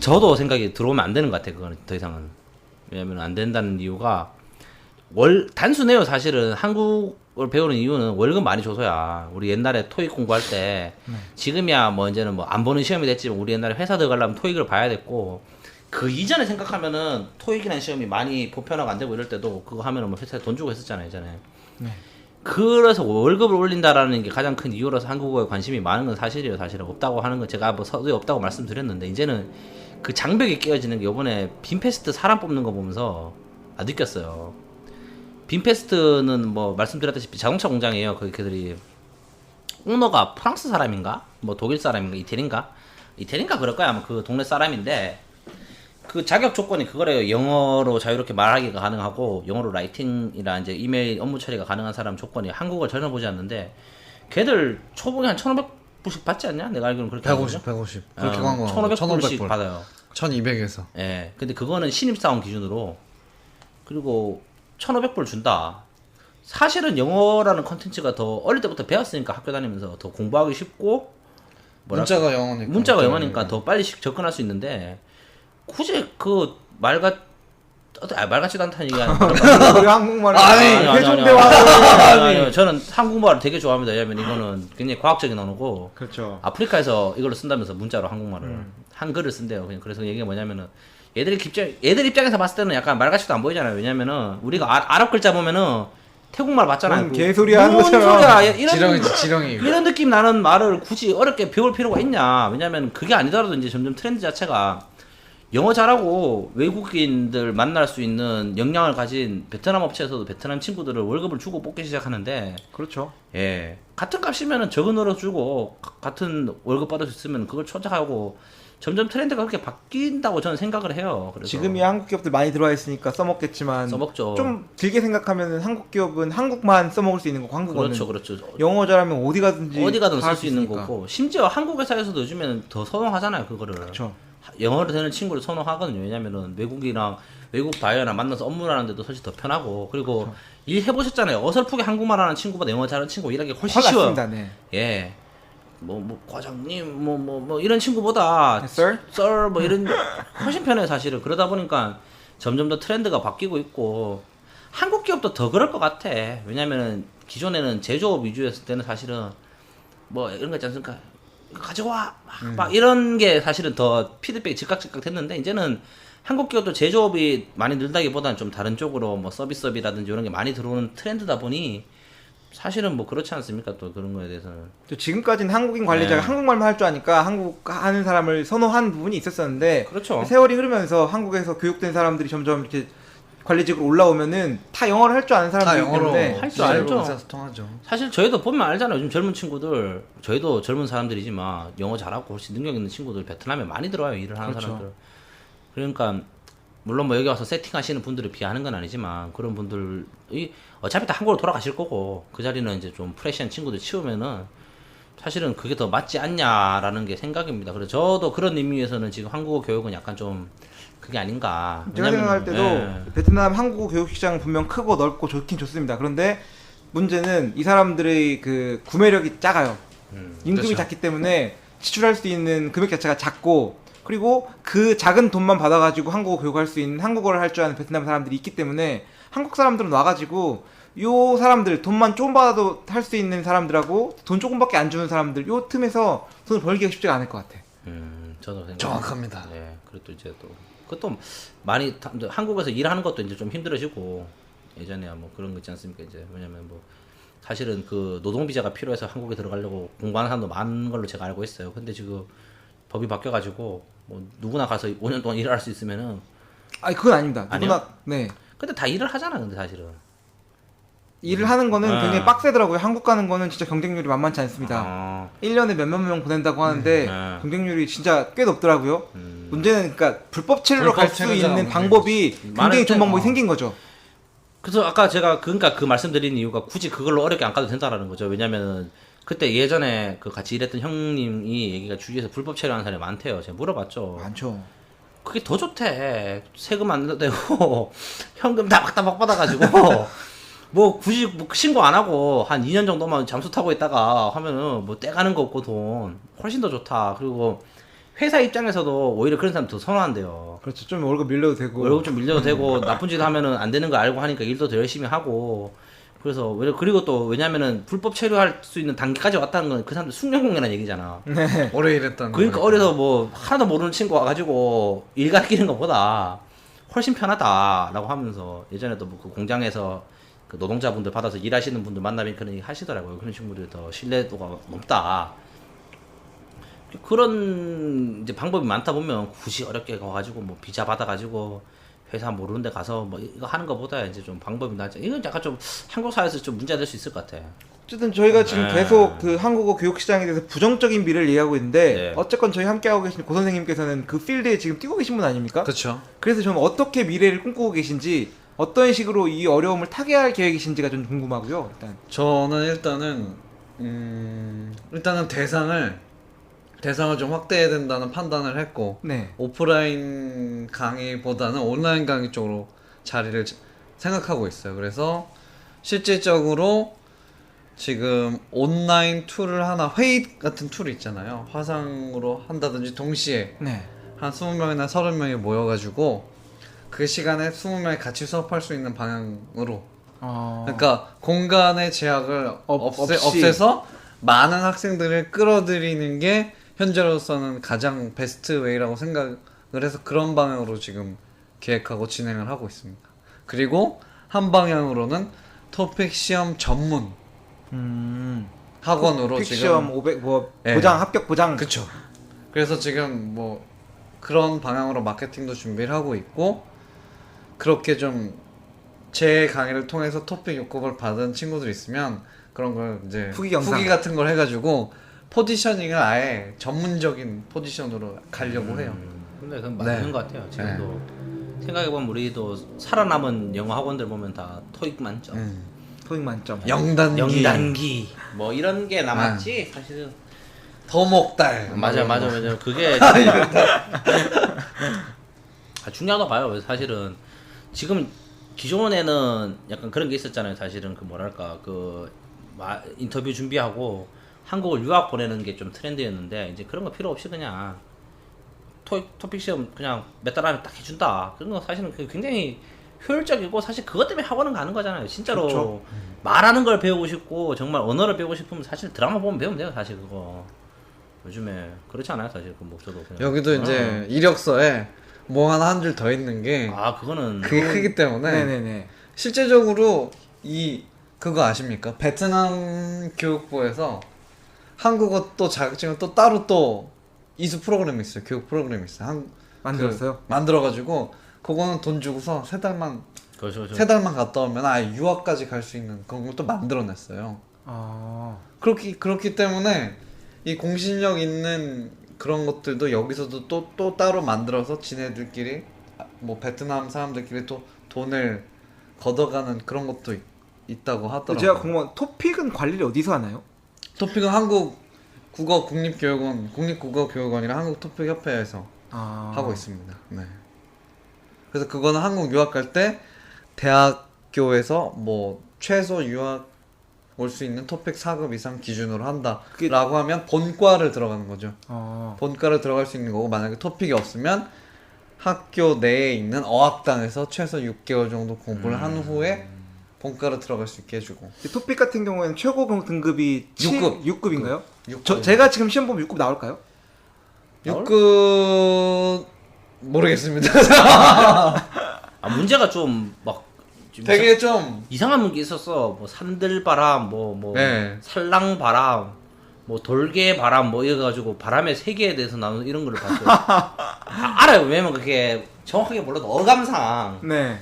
저도 생각이 들어오면 안 되는 것 같아요. 그거는 더 이상은. 왜냐면 안 된다는 이유가 단순해요. 사실은 한국어를 배우는 이유는 월급 많이 줘서야. 우리 옛날에 토익 공부할 때 지금이야 뭐 이제는 뭐 안 보는 시험이 됐지만 우리 옛날에 회사 들어가려면 토익을 봐야 됐고 그 이전에 생각하면은 토익이라는 시험이 많이 보편화가 안 되고 이럴 때도 그거 하면은 뭐 회사에 돈 주고 했었잖아요. 예전에. 그래서 월급을 올린다라는 게 가장 큰 이유라서 한국어에 관심이 많은 건 사실이에요. 사실은 없다고 하는 건 제가 뭐 서두에 없다고 말씀드렸는데 이제는 그 장벽이 깨어지는 게 이번에 빈페스트 사람 뽑는 거 보면서 느꼈어요. 빈페스트는 뭐 말씀드렸다시피 자동차 공장이에요. 걔들이 오너가 프랑스 사람인가? 뭐 독일 사람인가? 이태리인가 그럴 거야. 아마 그 동네 사람인데 그 자격 조건이 그거래요. 영어로 자유롭게 말하기가 가능하고 영어로 라이팅이나 이제 이메일 업무 처리가 가능한 사람 조건이 한국어를 전혀 보지 않는데 걔들 초봉이 한 1,500불씩 받지 않냐? 내가 알기로는 그렇게 150 그렇게 광고 1,500불씩 받아요. 1200에서. 예. 근데 그거는 신입사원 기준으로 그리고 1,500불 준다. 사실은 영어라는 컨텐츠가 더 어릴 때부터 배웠으니까 학교 다니면서 더 공부하기 쉽고 문자가 영어니까. 문자가 영어니까 더 빨리 접근할 수 있는데 굳이 그 말같지도 않다는 얘기 아니야. 우리 한국말을 아니, 회전 대화. 아니요. 저는 한국말을 되게 좋아합니다. 왜냐면 이거는 굉장히 과학적인 언어고 그렇죠. 아프리카에서 이걸로 쓴다면서 문자로 한국말을 한글을 쓴대요. 그래서 얘기가 뭐냐면은 얘들 입장에서 봤을 때는 약간 말같지도 안 보이잖아요. 왜냐면은 우리가 아랍 글자 보면은 태국말 봤잖아요. 뭔 개소리야 하는 뭔 것처럼. 소리야. 지렁이. 이런 느낌 나는 말을 굳이 어렵게 배울 필요가 있냐. 왜냐면 그게 아니더라도 이제 점점 트렌드 자체가 영어 잘하고 외국인들 만날 수 있는 역량을 가진 베트남 업체에서도 베트남 친구들을 월급을 주고 뽑기 시작하는데 그렇죠. 예 같은 값이면은 적은 월급 주고 같은 월급 받을 수 있으면 그걸 초작하고 점점 트렌드가 그렇게 바뀐다고 저는 생각을 해요. 그래서 지금이야 한국 기업들 많이 들어와 있으니까 써먹겠지만 써먹죠. 좀 길게 생각하면은 한국 기업은 한국만 써먹을 수 있는 거고 한국어는 그렇죠. 영어 잘하면 어디 가든 쓸 수 있는 거고 심지어 한국 회사에서도 요즘에는 더 선호하잖아요 그거를. 그렇죠. 영어로 되는 친구를 선호하거든요. 왜냐면은 외국 바이어나 만나서 업무를 하는데도 솔직히 더 편하고 그리고 일 해보셨잖아요. 어설프게 한국말 하는 친구보다 영어 잘하는 친구 일하기 훨씬 쉬워요. 네. 예. 뭐 과장님 뭐 이런 친구보다 Sir? sir 뭐 이런 훨씬 편해요 사실은. 그러다 보니까 점점 더 트렌드가 바뀌고 있고 한국 기업도 더 그럴 것 같아. 왜냐면은 기존에는 제조업 위주였을 때는 사실은 뭐 이런 거 있지 않습니까? 이거 가지고 와! 막 이런 게 사실은 더 피드백이 즉각 됐는데 이제는 한국 기업도 제조업이 많이 늘다기보다는 좀 다른 쪽으로 뭐 서비스업이라든지 이런 게 많이 들어오는 트렌드다 보니 사실은 뭐 그렇지 않습니까? 또 그런 거에 대해서는. 또 지금까지는 한국인 관리자가 네. 한국말만 할 줄 아니까 한국 하는 사람을 선호한 부분이 있었었는데 그렇죠. 세월이 흐르면서 한국에서 교육된 사람들이 점점 이렇게 관리직으로 올라오면은 다 영어를 할 줄 아는 다 사람들이기 영어로 때문에 할줄 알죠. 의사소통하죠. 사실 저희도 보면 알잖아요. 요즘 젊은 친구들, 저희도 젊은 사람들이지만 영어 잘하고 훨씬 능력 있는 친구들 베트남에 많이 들어와요. 일을 하는 그렇죠. 사람들. 그러니까 물론 뭐 여기 와서 세팅하시는 분들을 비하하는 건 아니지만 그런 분들이 어차피 다 한국으로 돌아가실 거고 그 자리는 이제 좀 프레시한 친구들 치우면은 사실은 그게 더 맞지 않냐라는 게 생각입니다. 그래서 저도 그런 의미에서는 지금 한국어 교육은 약간 좀 그게 아닌가. 제가 생각할 때도 예. 베트남 한국어 교육 시장 분명 크고 넓고 좋긴 좋습니다. 그런데 문제는 이 사람들의 그 구매력이 작아요. 임금이 그렇죠. 작기 때문에 지출할 수 있는 금액 자체가 작고 그리고 그 작은 돈만 받아가지고 한국어 교육할 수 있는 한국어를 할 줄 아는 베트남 사람들이 있기 때문에 한국 사람들은 와가지고 요 사람들 돈만 조금 받아도 할 수 있는 사람들하고 돈 조금밖에 안 주는 사람들 요 틈에서 돈을 벌기가 쉽지가 않을 것 같아. 저도 생각. 정확합니다. 네, 그리고 또 이제 또 그것도 많이 한국에서 일하는 것도 이제 좀 힘들어지고 예전에야 뭐 그런 거 있지 않습니까? 이제 왜냐면 뭐 사실은 그 노동 비자가 필요해서 한국에 들어가려고 공부하는 사람도 많은 걸로 제가 알고 있어요. 근데 지금 법이 바뀌어가지고 뭐 누구나 가서 5년 동안 일할 수 있으면은 아니 그건 아닙니다. 아니요? 누구나 네 근데 다 일을 하잖아. 근데 사실은 일을 하는 거는 아. 굉장히 빡세더라고요. 한국 가는 거는 진짜 경쟁률이 만만치 않습니다. 아, 1년에 몇몇 명 보낸다고 하는데 네. 경쟁률이 진짜 꽤 높더라고요. 문제는 그러니까 불법 체류로 갈 수 불법 체류자가 있는 문제인 방법이 굉장히 많을 좋은 때- 방법이 생긴 거죠. 그래서 아까 제가 그러니까 그 말씀드린 이유가 굳이 그걸로 어렵게 안 가도 된다라는 거죠. 왜냐면은 그때 예전에 그 같이 일했던 형님이 얘기가 주위에서 불법 체류하는 사람이 많대요. 제가 물어봤죠. 많죠. 그게 더 좋대. 세금 안 내도 되고 현금 다박다박 받아가지고 뭐 굳이 뭐 신고 안 하고 한 2년 정도만 잠수 타고 있다가 하면은 뭐 떼가는 거 없고 돈 훨씬 더 좋다. 그리고 회사 입장에서도 오히려 그런 사람 더 선호한대요. 그렇죠. 좀 월급 밀려도 되고. 월급 좀 밀려도 되고 나쁜 짓 하면은 안 되는 거 알고 하니까 일도 더 열심히 하고 그래서 그리고 또 왜냐면은 불법 체류할 수 있는 단계까지 왔다는 건 그 사람들 숙련공이라는 얘기잖아. 오래 일했던 그러니까 거니까. 어려서 뭐 하나도 모르는 친구 와가지고 일 가르치는 것보다 훨씬 편하다라고 하면서 예전에도 뭐 그 공장에서 그 노동자분들 받아서 일하시는 분들 만나면 그런 얘기 하시더라고요. 그런 친구들이 더 신뢰도가 높다. 그런 이제 방법이 많다 보면 굳이 어렵게 가가지고 뭐 비자 받아가지고 회사 모르는 데 가서 뭐 이거 하는 것보다 이제 좀 방법이 낫지. 이건 약간 좀 한국 사회에서 좀 문제가 될 수 있을 것 같아. 어쨌든 저희가 지금 네. 계속 그 한국어 교육 시장에 대해서 부정적인 미래를 얘기하고 있는데 네. 어쨌건 저희 함께하고 계신 고 선생님께서는 그 필드에 지금 뛰고 계신 분 아닙니까? 그렇죠. 그래서 좀 어떻게 미래를 꿈꾸고 계신지 어떤 식으로 이 어려움을 타개할 계획이신지가 좀 궁금하고요. 일단 저는 일단은 대상을 좀 확대해야 된다는 판단을 했고 네. 오프라인 강의보다는 온라인 강의 쪽으로 자리를 생각하고 있어요. 그래서 실질적으로 지금 온라인 툴을 하나 회의 같은 툴이 있잖아요. 화상으로 한다든지 동시에 네. 한 20명이나 30명이 모여가지고 그 시간에 20명이 같이 수업할 수 있는 방향으로 그러니까 공간의 제약을 없이. 없애서 많은 학생들을 끌어들이는 게 현재로서는 가장 베스트 웨이라고 생각을 해서 그런 방향으로 지금 계획하고 진행을 하고 있습니다. 그리고 한 방향으로는 토픽 시험 전문 학원으로 픽 지금 시험 500 뭐 예. 보장 합격 보장 그쵸. 그래서 지금 뭐 그런 방향으로 마케팅도 준비를 하고 있고 그렇게 좀 제 강의를 통해서 토픽 요금을 받은 친구들 있으면 그런 걸 이제 후기 영상. 후기 같은 걸 해가지고 포지셔닝을 아예 전문적인 포지션으로 가려고 해요. 근데 그건 맞는 네. 것 같아요. 지금도 생각해보면 우리도 살아남은 영어 학원들 보면 다 토익 만점, 토익 만점. 영단기, 영단기 뭐 이런 게 남았지 사실은. 더목달. 맞아. 그게 중요하다 봐요. 사실은 지금 기존에는 약간 그런 게 있었잖아요. 사실은 그 뭐랄까 인터뷰 준비하고 한국을 유학 보내는 게 좀 트렌드였는데 이제 그런 거 필요 없이 그냥 토픽 시험 그냥 몇 달 안에 딱 해준다. 그런 거 사실은 굉장히 효율적이고 사실 그것 때문에 학원은 가는 거잖아요. 진짜로 그렇죠. 말하는 걸 배우고 싶고 정말 언어를 배우고 싶으면 사실 드라마 보면 배우면 돼요. 사실 그거 요즘에 그렇지 않아요. 사실 그 목표도 그냥. 여기도 이제 이력서에 뭐 하나 한 줄 더 있는 게 그거는 그게 크기 때문에 네네네. 실제적으로 그거 아십니까? 베트남 교육부에서 한국어 또 자격증을 또 따로 또 이수 프로그램이 있어요. 교육 프로그램이 있어요. 만들었어요? 만들어가지고 그거는 돈 주고서 세 달만 그렇죠. 세 달만 갔다 오면 아예 유학까지 갈 수 있는 그런 걸 또 만들어냈어요. 그렇기 때문에 이 공신력 있는 그런 것들도 여기서도 또 따로 만들어서 지네들끼리 뭐 베트남 사람들끼리 또 돈을 걷어가는 그런 것도 있다고 하더라고요. 제가 궁금한 토픽은 관리를 어디서 하나요? 토픽은 한국 국어 국립교육원 국립국어교육원이랑 한국 토픽 협회에서 하고 있습니다. 네. 그래서 그거는 한국 유학 갈 때 대학교에서 뭐 최소 유학을 올 수 있는 토픽 4급 이상 기준으로 그게- 한다라고 하면 본과를 들어가는 거죠. 어. 본과를 들어갈 수 있는 거고 만약에 토픽이 없으면 학교 내에 있는 어학당에서 최소 6개월 정도 공부를 한 후에 본과를 들어갈 수 있게 해주고. 토픽 같은 경우에는 최고 등급이 6급. 6급인가요? 6급. 제가 지금 시험 보면 6급 나올까요? 6급 모르겠습니다. 아 문제가 좀 막 되게 좀 이상한 문제 있었어. 뭐 산들바람, 뭐 네. 살랑바람, 뭐 돌개바람, 뭐 이래가지고 바람의 세계에 대해서 나오는 이런 걸 봤어요. 알아요. 왜냐면 그게 정확하게 몰라도 어감상 네.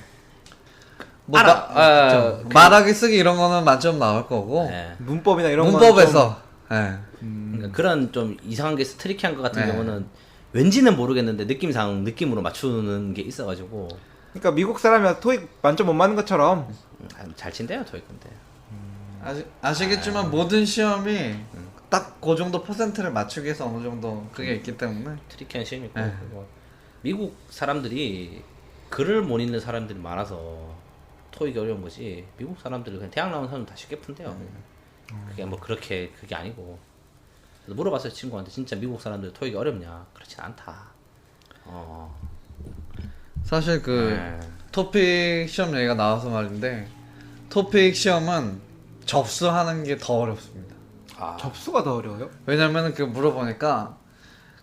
뭐 알아. 말하기 쓰기 이런 거는 만점 나올 거고 네. 문법이나 이런 거는 문법에서 예. 그러니까 그런 좀 이상한 게 스트리키한 것 같은 네. 경우는 왠지는 모르겠는데 느낌으로 맞추는 게 있어가지고 그러니까 미국 사람이 토익 만점 못 맞는 것처럼 잘 친대요 토익 근데. 아시겠지만 모든 시험이 딱 그 정도 퍼센트를 맞추기 위해서 어느 정도 그게 있기 때문에 트리키한 시험이고 네. 그리고 미국 사람들이 글을 못 읽는 사람들이 많아서 토익이 어려운 거지. 미국 사람들이 그냥 대학 나온 사람 다 쉽게 푼대요. 그게 뭐 그렇게 그게 아니고. 그래서 물어봤어요 친구한테 진짜 미국 사람들 토익이 어렵냐? 그렇진 않다. 사실 그 네. 토픽 시험 얘기가 나와서 말인데 토픽 시험은 접수하는 게 더 어렵습니다. 아, 접수가 더 어려워요? 왜냐면 그 물어보니까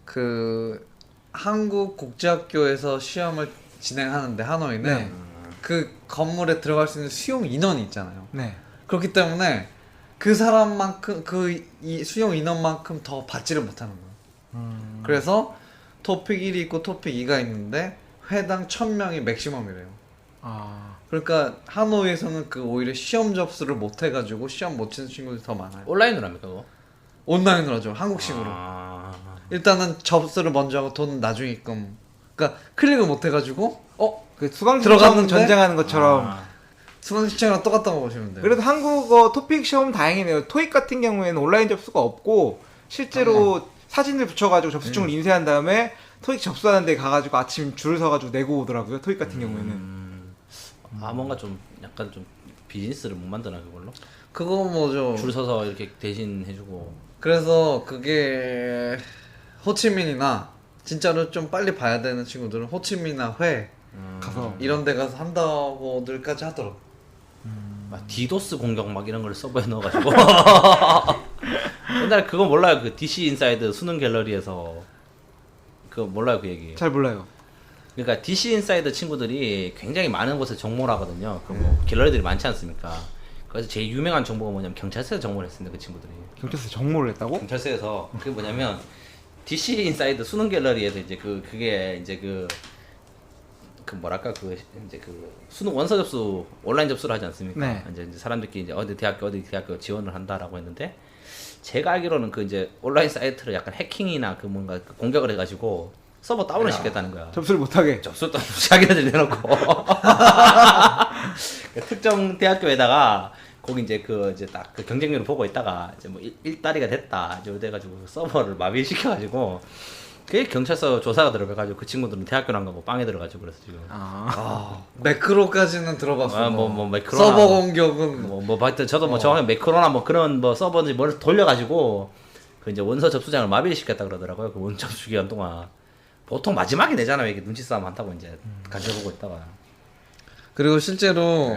그 한국 국제학교에서 시험을 진행하는데 하노이는 네. 그 건물에 들어갈 수 있는 수용 인원이 있잖아요. 네. 그렇기 때문에 그 사람만큼 이 수용 인원만큼 더 받지를 못하는 거예요. 그래서 토픽 1이 있고 토픽 2가 있는데 회당 1000명이 맥시멈이래요. 아. 그러니까 하노이에서는 그 오히려 시험 접수를 못 해가지고 시험 못 치는 친구들이 더 많아요. 온라인으로 합니까 그거? 온라인으로 하죠. 한국식으로. 아, 일단은 접수를 먼저 하고 돈 나중에 입금. 그러니까 클릭을 못 해가지고 그 수강 들어갔는데? 신청 전쟁하는 것처럼. 아. 수강 신청이랑 똑같다고 보시면 돼요. 그래도 한국어 토픽 시험 다행이네요. 토익 같은 경우에는 온라인 접수가 없고 실제로 사진을 붙여가지고 접수증을 인쇄한 다음에 토익 접수하는 데 가가지고 아침 줄을 서가지고 내고 오더라고요. 토익 같은 경우에는. 아 뭔가 좀 약간 좀 비즈니스를 못 만드나 그걸로? 그거 뭐죠. 줄 서서 이렇게 대신 해주고. 그래서 그게 호치민이나 진짜로 좀 빨리 봐야 되는 친구들은 호치민이나 회 가서. 이런 데 가서 한다고들까지 하더라고. 막 디도스 공격 막 이런 걸 서버에 넣어가지고. 옛날에 그거 몰라요? 그 DC 인사이드 수능 갤러리에서 그거 몰라요 그 얘기? 잘 몰라요. 그러니까 DC 인사이드 친구들이 굉장히 많은 곳에 정모를 하거든요. 그 뭐 갤러리들이 많지 않습니까? 그래서 제일 유명한 정보가 뭐냐면 경찰서에서 정모를 했습니다 그 친구들이. 경찰서 정모를 했다고? 경찰서에서 그게 뭐냐면 DC 인사이드 수능 갤러리에서 이제 그게 이제 그 뭐랄까 이제 그 수능 원서 접수 온라인 접수를 하지 않습니까? 네. 이제 사람들끼리 이제 어디 대학교 지원을 한다라고 했는데 제가 알기로는 그 이제 온라인 사이트를 약간 해킹이나 그 뭔가 그 공격을 해가지고 서버 다운을 시켰다는 거야. 접수를 못하게. 접수 다운 자기네들 내놓고 특정 대학교에다가 거기 이제 이제 딱 그 경쟁률을 보고 있다가 이제 뭐 일다리가 됐다 이제 돼가지고 서버를 마비시켜가지고 그게 경찰서 조사가 들어가가지고 그 친구들은 대학교 안 가고 빵에 들어가지고 그래서 지금 매크로까지는 들어봤어. 뭐 매크로나 서버 공격은 뭐 하여튼 저도 뭐 정확히 매크로나 뭐 그런 뭐 서버인지 뭘 돌려가지고 그 이제 원서 접수장을 마비를 시켰다 그러더라고요. 그 원서 접수 기간 동안 보통 마지막에 내잖아요. 이게 눈치 싸움 한다고 이제 간절보고 있다가. 그리고 실제로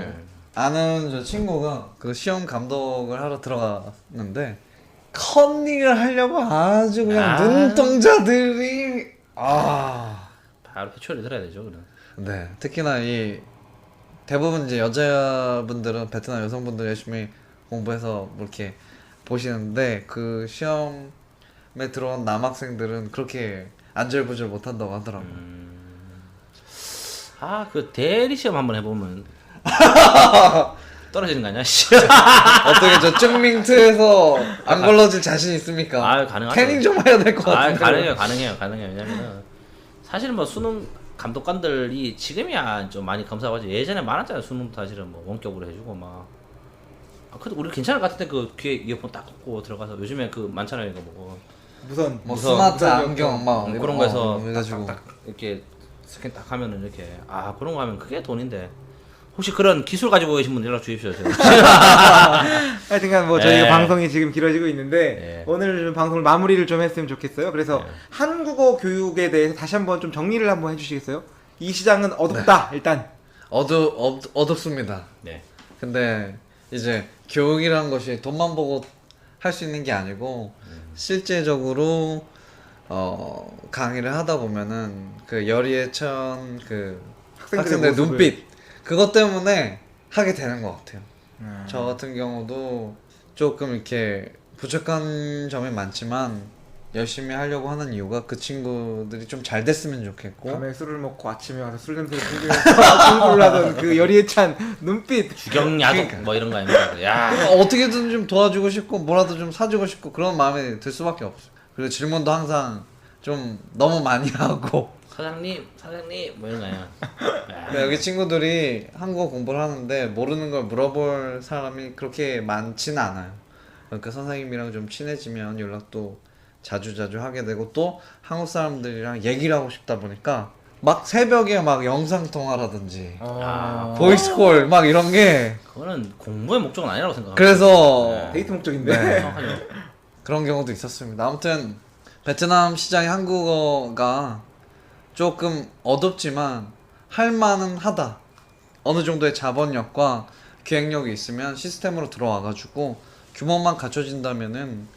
아는 저 친구가 그 시험 감독을 하러 들어갔는데 컨닝을 하려고 아주 그냥 눈동자들이 바로 표출이 들어야 되죠, 그럼. 네, 특히나 이 대부분 이제 여자분들은 베트남 여성분들 열심히 공부해서 뭐 이렇게 보시는데 그 시험에 들어온 남학생들은 그렇게 안절부절 못한다고 하더라고요. 그 대리 시험 한번 해보면 떨어지는 거 아니야? 씨. 어떻게 저 증밍트에서 안 걸러질 자신 있습니까? 가능하죠. 캐닝 좀 해야 될 것 같은데. 가능해요. 왜냐면은 사실 뭐 수능 감독관들이 지금이야 좀 많이 검사하고 하지 예전에 많았잖아요. 수능도 사실은 뭐 원격으로 해주고 막. 그래도 우리 괜찮을 것 같은데 그 귀에 이어폰 딱 꽂고 들어가서 요즘에 그 많잖아요 이거 뭐. 무선. 뭐 무선- 스마트 무선 안경 막 그런 거에서 해가지고 딱 이렇게 스캔 딱 하면은 이렇게 그런 거 하면 그게 돈인데 혹시 그런 기술 가지고 계신 분 연락 주십시오. 제가. 하여튼간 뭐 저희가 네. 방송이 지금 길어지고 있는데 네. 오늘 좀 방송을 마무리를 좀 했으면 좋겠어요. 그래서 네. 한국어 교육에 대해서 다시 한번 좀 정리를 한번 해주시겠어요? 이 시장은 어둡다 일단. 어둡습니다. 네. 근데 이제 교육이라는 것이 돈만 보고 할 수 있는 게 아니고 실제적으로 강의를 하다 보면은 그 열의에천 그 학생들의 모습을. 눈빛 그것 때문에 하게 되는 것 같아요. 음. 저 같은 경우도 조금 이렇게 부족한 점이 많지만 열심히 하려고 하는 이유가 그 친구들이 좀 잘 됐으면 좋겠고 밤에 술을 먹고 아침에 와서 술 냄새를 풍기면서 공부를 하던 그 열의에 찬 눈빛. 주경야독 뭐 이런 거 아닙니까? 야. 어떻게든 좀 도와주고 싶고 뭐라도 좀 사주고 싶고 그런 마음이 들 수밖에 없어요. 그리고 질문도 항상 좀 너무 많이 하고 사장님 뭐 이런 거 아니야. 근데 여기 친구들이 한국어 공부를 하는데 모르는 걸 물어볼 사람이 그렇게 많지는 않아요. 그러니까 선생님이랑 좀 친해지면 연락도 자주 하게 되고 또 한국 사람들이랑 얘기를 하고 싶다 보니까 막 새벽에 막 영상 통화라든지 아. 보이스콜 막 이런 게 그거는 공부의 목적은 아니라고 생각합니다. 그래서 데이트 목적인데. 네. 정확하죠. 그런 경우도 있었습니다. 아무튼 베트남 시장의 한국어가 조금 어둡지만 할 만은 하다. 어느 정도의 자본력과 기획력이 있으면 시스템으로 들어와가지고 규모만 갖춰진다면은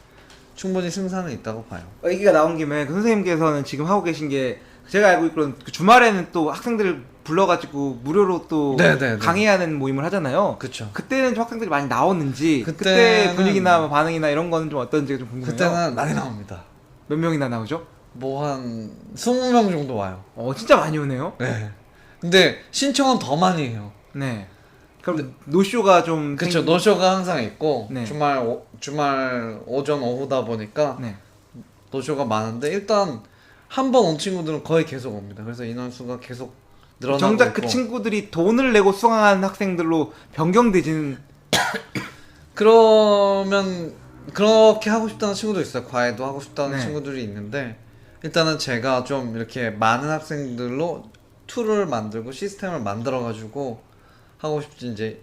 충분히 승산은 있다고 봐요. 얘기가 나온 김에 그 선생님께서는 지금 하고 계신 게 제가 알고 있기로는 그 주말에는 또 학생들을 불러가지고 무료로 또 네네네. 강의하는 모임을 하잖아요. 그쵸. 그때는 좀 학생들이 많이 나왔는지 그때 그때는- 분위기나 뭐 반응이나 이런 거는 좀 어떤지 좀 궁금해요. 그때는 많이 나옵니다. 몇 명이나 나오죠? 뭐 한 20명 정도 와요. 진짜 많이 오네요. 네. 근데 신청은 더 많이 해요. 네. 그럼 노쇼가 좀 그쵸. 생기- 노쇼가 항상 있고 네. 주말 오전 오후다 보니까 네. 노쇼가 많은데 일단 한 번 온 친구들은 거의 계속 옵니다. 그래서 인원수가 계속 늘어나고 정작 있고 그 친구들이 돈을 내고 수강한 학생들로 변경되지는 그러면 그렇게 하고 싶다는 친구도 있어요. 과외도 하고 싶다는 네. 친구들이 있는데 일단은 제가 좀 이렇게 많은 학생들로 툴을 만들고 시스템을 만들어 가지고 하고 싶지 이제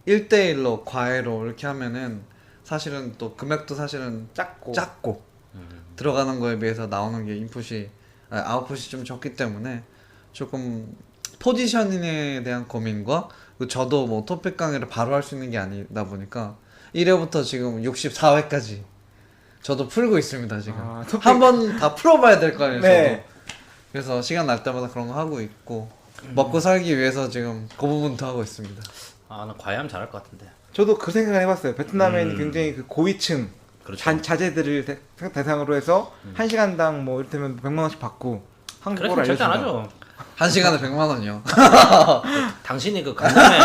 1대1로 과외로 이렇게 하면은 사실은 또 금액도 사실은 작고 들어가는 거에 비해서 나오는 게 아웃풋이 좀 적기 때문에 조금 포지셔닝에 대한 고민과 그리고 저도 뭐 토픽 강의를 바로 할 수 있는 게 아니다 보니까 1회부터 지금 64회까지 저도 풀고 있습니다 지금. 토픽- 한 번 다 풀어봐야 될 거 아니에요. 네. 저도. 그래서 시간 날 때마다 그런 거 하고 있고 먹고 살기 위해서 지금 그 부분도 하고 있습니다. 아, 나 과외하면 잘할 것 같은데. 저도 그 생각을 해봤어요. 베트남에는 굉장히 그 고위층 그렇죠. 자제들을 대상으로 해서 한 시간당 뭐 이를테면 100만 원씩 받고 한국어를 그래서 절대 안 알려준다. 하죠. 한 시간에 100만 원이요. 당신이 그 강남에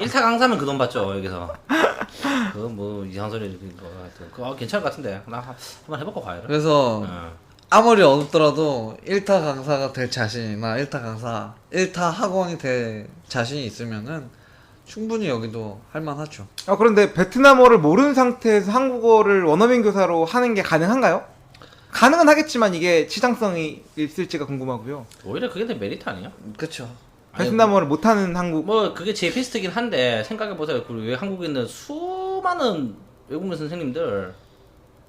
1타 강사면 그 돈 받죠 여기서. 그 뭐 이상 소리 거 하여튼 그거 괜찮을 것 같은데 나 한번 해볼까 과외를. 그래서 어. 아무리 어둡더라도 1타 강사가 될 자신이나 1타 학원이 될 자신이 있으면은 충분히 여기도 할만하죠. 그런데 베트남어를 모르는 상태에서 한국어를 원어민 교사로 하는 게 가능한가요? 가능은 하겠지만 이게 시장성이 있을지가 궁금하고요. 오히려 그게 더 메리트 아니야? 그쵸. 베트남어를 못하는 한국 뭐 그게 제 베스트긴 한데 생각해 보세요. 그 왜 한국에 있는 수많은 외국인 선생님들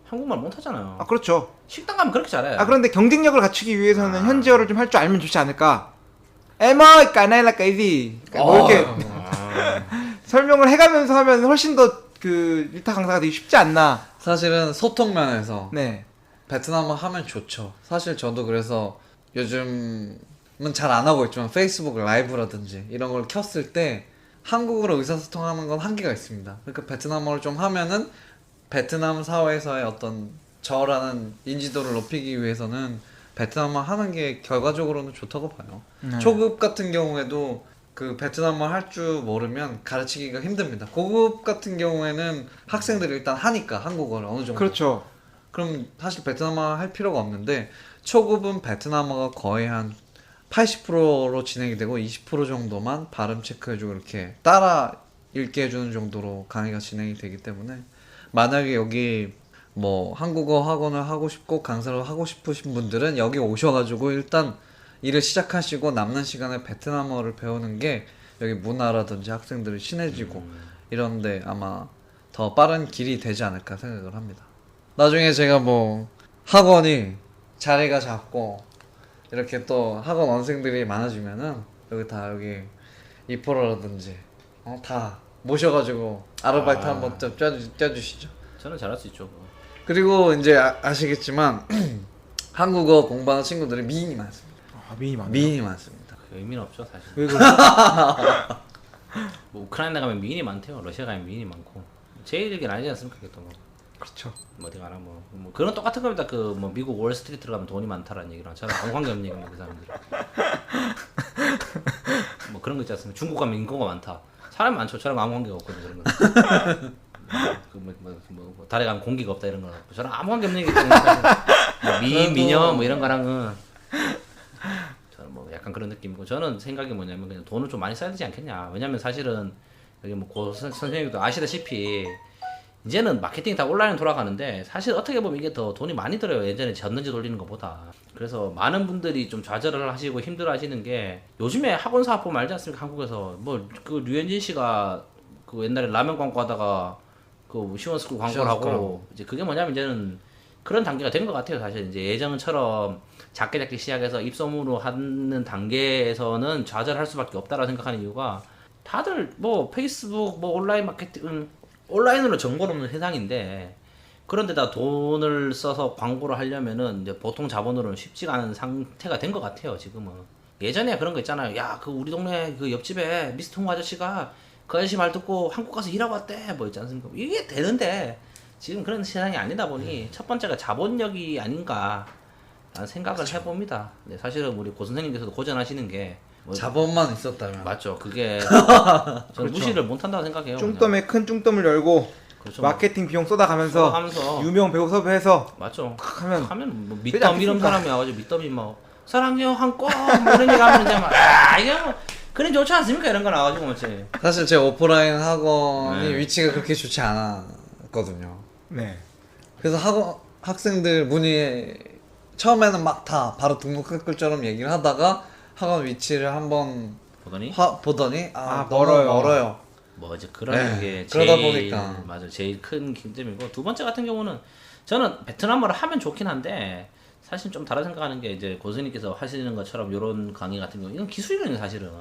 한국말 못하잖아요. 그렇죠. 식당 가면 그렇게 잘해. 그런데 경쟁력을 갖추기 위해서는 현지어를 좀 할 줄 알면 좋지 않을까? 에머 까나일라 까이디 뭐 이렇게 설명을 해가면서 하면 훨씬 더 그 일타 강사가 되기 쉽지 않나. 사실은 소통 면에서 네. 베트남어 하면 좋죠. 사실 저도 그래서 요즘은 잘 안 하고 있지만 페이스북 라이브라든지 이런 걸 켰을 때 한국어로 의사소통하는 건 한계가 있습니다. 그러니까 베트남어를 좀 하면은 베트남 사회에서의 어떤 저라는 인지도를 높이기 위해서는 베트남어 하는 게 결과적으로는 좋다고 봐요. 초급 같은 경우에도 그 베트남어 할 줄 모르면 가르치기가 힘듭니다. 고급 같은 경우에는 학생들이 일단 하니까 한국어를 어느 정도. 그렇죠. 그럼 사실 베트남어 할 필요가 없는데 초급은 베트남어가 거의 한 80%로 진행이 되고 20% 정도만 발음 체크해주고 이렇게 따라 읽게 해주는 정도로 강의가 진행이 되기 때문에 만약에 여기 뭐 한국어 학원을 하고 싶고 강사를 하고 싶으신 분들은 여기 오셔가지고 일단 일을 시작하시고 남는 시간에 베트남어를 배우는 게 여기 문화라든지 학생들이 친해지고 이런데 아마 더 빠른 길이 되지 않을까 생각을 합니다. 나중에 제가 뭐 학원이 자리가 작고 이렇게 또 학원 원생들이 많아지면은 여기 다 여기 이프로라든지 다 모셔가지고 아르바이트 한번 좀 쪄주시죠. 저는 잘할 수 있죠. 그거. 그리고 이제 아시겠지만 한국어 공부하는 친구들이 미인이 많습니다. 아, 미인이 많아요. 미인이 많습니다. 그 의미는 없죠 사실. 왜 그래? 뭐 우크라이나 가면 미인이 많대요. 러시아 가면 미인이 많고. 제일 얘기는 아니지 않습니까? 그게 또 뭐. 그렇죠. 뭐 어디 가나 뭐 그런 똑같은 겁니다. 그 뭐 미국 월스트리트 가면 돈이 많다라는 얘기랑 저랑 아무 관계 없는 얘기입니다. 그 사람들. 뭐 그런 거 있지 않습니까? 중국 가면 인구가 많다. 사람 많죠. 저랑 아무 관계가 없거든요. 그런 거. 달에 가면 공기가 없다 이런 거랑 저랑 아무 관계 없는 얘기 때문에 뭐 미인 미녀 뭐 이런 거랑은 저는 뭐 약간 그런 느낌이고 저는 생각이 뭐냐면 그냥 돈을 좀 많이 써야 되지 않겠냐. 왜냐면 사실은 여기 뭐 선생님도 아시다시피 이제는 마케팅이 다 온라인 돌아가는데 사실 어떻게 보면 이게 더 돈이 많이 들어요. 예전에 졌는지 돌리는 것보다. 그래서 많은 분들이 좀 좌절을 하시고 힘들어 하시는 게 요즘에 학원 사업 보면 알지 않습니까? 한국에서 뭐 그 류현진 씨가 그 옛날에 라면 광고 하다가 그 시원스쿨 광고를 하고 이제 그게 뭐냐면 이제는 그런 단계가 된 것 같아요. 사실 이제 예전처럼 작게 시작해서 입소문으로 하는 단계에서는 좌절할 수밖에 없다라고 생각하는 이유가 다들 뭐 페이스북 뭐 온라인 마케팅 온라인으로 정보를 없는 세상인데 그런데다 돈을 써서 광고를 하려면은 이제 보통 자본으로는 쉽지가 않은 상태가 된 것 같아요. 지금은 예전에 그런 거 있잖아요. 야 그 우리 동네 그 옆집에 미스터 홍 아저씨가 그 아저씨 말 듣고 한국 가서 일하고 왔대 뭐 있지 않습니까? 이게 되는데 지금 그런 세상이 아니다 보니 첫 번째가 자본력이 아닌가 라는 생각을 해봅니다. 네, 사실은 우리 고 선생님께서도 고전하시는 게 뭐, 자본만 있었다면 맞죠. 그게 저는 그렇죠. 무시를 못한다고 생각해요. 쭝덤에 큰 쭝덤을 열고 그렇죠. 마케팅 비용 쏟아가면서 쏟아가면서. 유명 배우 섭외해서 맞죠. 하면 뭐 되지 밑덤 이런 않겠습니까? 사람이 와가지고 밑덤이 뭐 사랑해요 한꺼 뭐 이런 얘기 하면 이제 막 이게 뭐 그림 좋지 않습니까 이런 거 나와가지고 뭐지. 사실 제 오프라인 학원이 네. 위치가 그렇게 좋지 않았거든요. 네. 그래서 학생들 문의 처음에는 막 다 바로 등록할 것처럼 얘기를 하다가 학원 위치를 한번 보더니 보더니 아, 너무 멀어요. 멀어요. 뭐 이제 그런 네, 게 그러다 제일 보니까. 맞아 제일 큰 힘듦이고 두 번째 같은 경우는 저는 베트남어를 하면 좋긴 한데 사실 좀 다른 생각하는 게 이제 고수님께서 하시는 것처럼 이런 강의 같은 경우 이건 기술이거든요 사실은.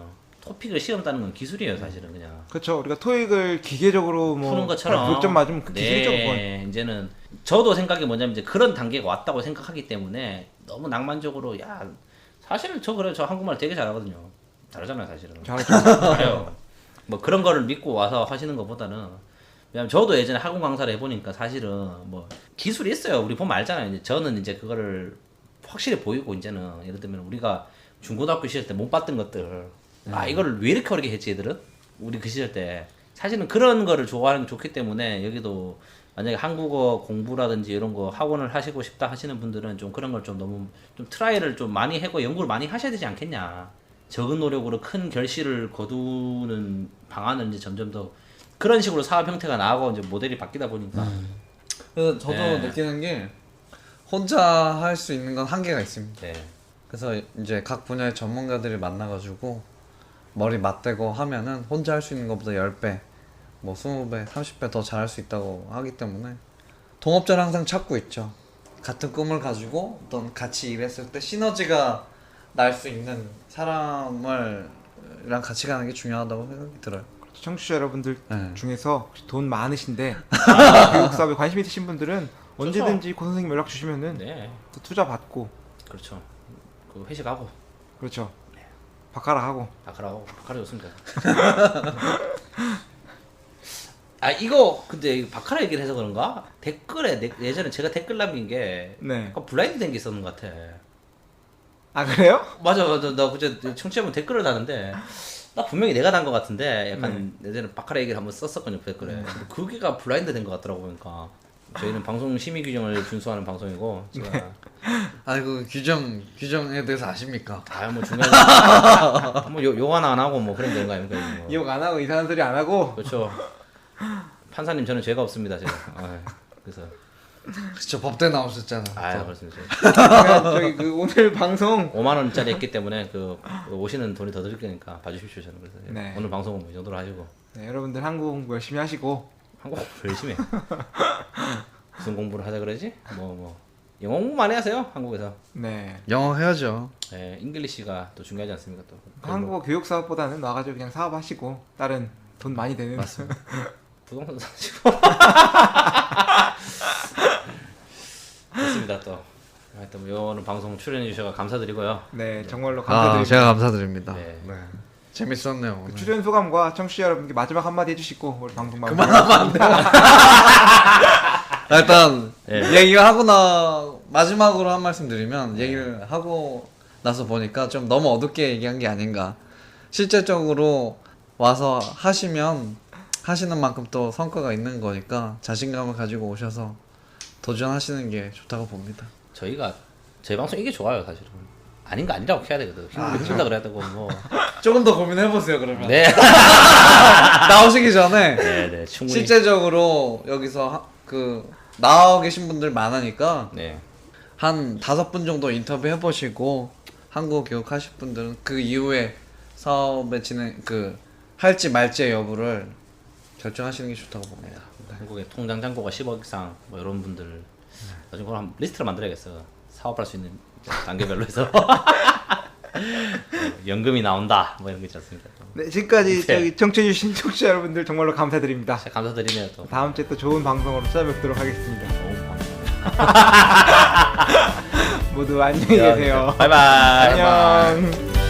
토픽을 시험 따는 건 기술이에요 사실은 그냥. 그렇죠. 우리가 토익을 기계적으로 뭐 푸는 것처럼 6점 맞으면 그 기술이죠, 그건. 네, 이제는 저도 생각이 뭐냐면 이제 그런 단계가 왔다고 생각하기 때문에 너무 낭만적으로 야 사실은 저 그래 저 한국말 되게 잘하거든요. 잘하잖아요 사실은. 잘해요. 뭐 그런 거를 믿고 와서 하시는 것보다는 왜냐면 저도 예전에 학원 강사를 해보니까 사실은 뭐 기술이 있어요. 우리 보면 알잖아요. 이제 저는 이제 그거를 확실히 보이고 이제는 예를 들면 우리가 중고등학교 시절 때 못 봤던 것들 아 이거를 왜 이렇게 어렵게 했지 얘들은 우리 그 시절 때 사실은 그런 거를 좋아하는 게 좋기 때문에 여기도 만약에 한국어 공부라든지 이런 거 학원을 하시고 싶다 하시는 분들은 좀 그런 걸 좀 너무 좀 트라이를 좀 많이 하고 연구를 많이 하셔야 되지 않겠냐. 적은 노력으로 큰 결실을 거두는 방안을 이제 점점 더 그런 식으로 사업 형태가 나아가고 이제 모델이 바뀌다 보니까 그래서 저도 네. 느끼는 게 혼자 할 수 있는 건 한계가 있습니다. 네. 그래서 이제 각 분야의 전문가들이 만나가지고 머리 맞대고 하면은 혼자 할 수 있는 것보다 10배, 뭐 20배, 30배 더 잘할 수 있다고 하기 때문에 동업자를 항상 찾고 있죠. 같은 꿈을 가지고 어떤 같이 일했을 때 시너지가 날 수 있는 사람을 랑 같이 가는 게 중요하다고 생각이 들어요. 청취자 여러분들 네. 중에서 혹시 돈 많으신데 교육 사업에 관심 있으신 분들은 언제든지 고 선생님 연락 주시면은 네. 또 투자 받고 그렇죠. 그 회식하고 그렇죠. 바카라 하고 바카라 좋습니다. 아 이거 근데 바카라 얘기를 해서 그런가? 댓글에 예전에 제가 댓글 남긴 게 네. 약간 블라인드 된 게 있었는 것 같아. 아 그래요? 맞아 나 그제 청취자분 댓글을 다는데 나 분명히 내가 단 것 같은데 약간 예전에 바카라 얘기를 한번 썼었거든요 댓글에. 근데 그게가 블라인드 된 것 같더라고 보니까. 저희는 방송 심의 규정을 준수하는 방송이고 제가 아이고 규정에 대해서 아십니까? 뭐 중요하지 뭐욕 하나 안 하고 뭐 그런 되는 거 아닙니까? 뭐. 욕 안 하고 이상한 소리 안 하고 그렇죠. 판사님 저는 죄가 없습니다 제가. 그래서 그쵸, 법대 나오셨잖아. 아 그렇습니다. 그러면 저기 그 오늘 방송 5만 원짜리 했기 때문에 그 오시는 돈이 더 드릴 거니까 봐주십시오 저는. 그래서 네. 오늘 방송은 뭐이 정도로 하시고 네, 여러분들 한국 공부 열심히 하시고 한국 공부 열심히 해. 무슨 공부를 하자 그러지? 뭐 영어 공부 많이 하세요 한국에서. 네. 영어 해야죠. 네, 잉글리시가 또 중요하지 않습니까 또. 한국어 교육 사업보다는 와가지고 그냥 사업하시고 다른 돈 많이 되는 부동산 사시고. 좋습니다 또. 하여튼 뭐 오늘 방송 출연해 주셔서 감사드리고요. 네, 정말로 아, 감사드립니다. 제가 감사드립니다. 네. 네. 재밌었네요. 오늘. 그 출연 소감과 청취자 여러분께 마지막 한마디 해주시고 우리 방송 마무리. 일단 네. 얘기를 하고 마지막으로 한 말씀 드리면 얘기를 하고 나서 보니까 좀 너무 어둡게 얘기한 게 아닌가. 실제적으로 와서 하시면 하시는 만큼 또 성과가 있는 거니까 자신감을 가지고 오셔서 도전하시는 게 좋다고 봅니다. 저희가 저희 방송 이게 좋아요 사실은. 아닌 거 아니라고 해야 되거든. 힘들다 그래야 되고 뭐. 조금 더 고민해 보세요 그러면. 네. 나오시기 전에 네, 충분히. 실제적으로 여기서 나와 계신 분들 많으니까 네. 한 5분 정도 인터뷰 해보시고 한국어 교육하실 분들은 그 이후에 사업에 할지 말지의 여부를 결정하시는 게 좋다고 봅니다. 한국의 통장 잔고가 10억 이상 뭐 이런 분들 나중에 그걸 한 리스트를 만들어야겠어. 사업할 수 있는 단계별로 해서 연금이 나온다 뭐 이런 거 있지 않습니까? 네, 지금까지 네. 저기 청취해주신 청취자 여러분들 정말로 감사드립니다. 진짜 감사드리네요 또. 다음 주에 또 좋은 방송으로 찾아뵙도록 하겠습니다. 좋은 방송. 모두 안녕히 계세요. 바이바이. 안녕.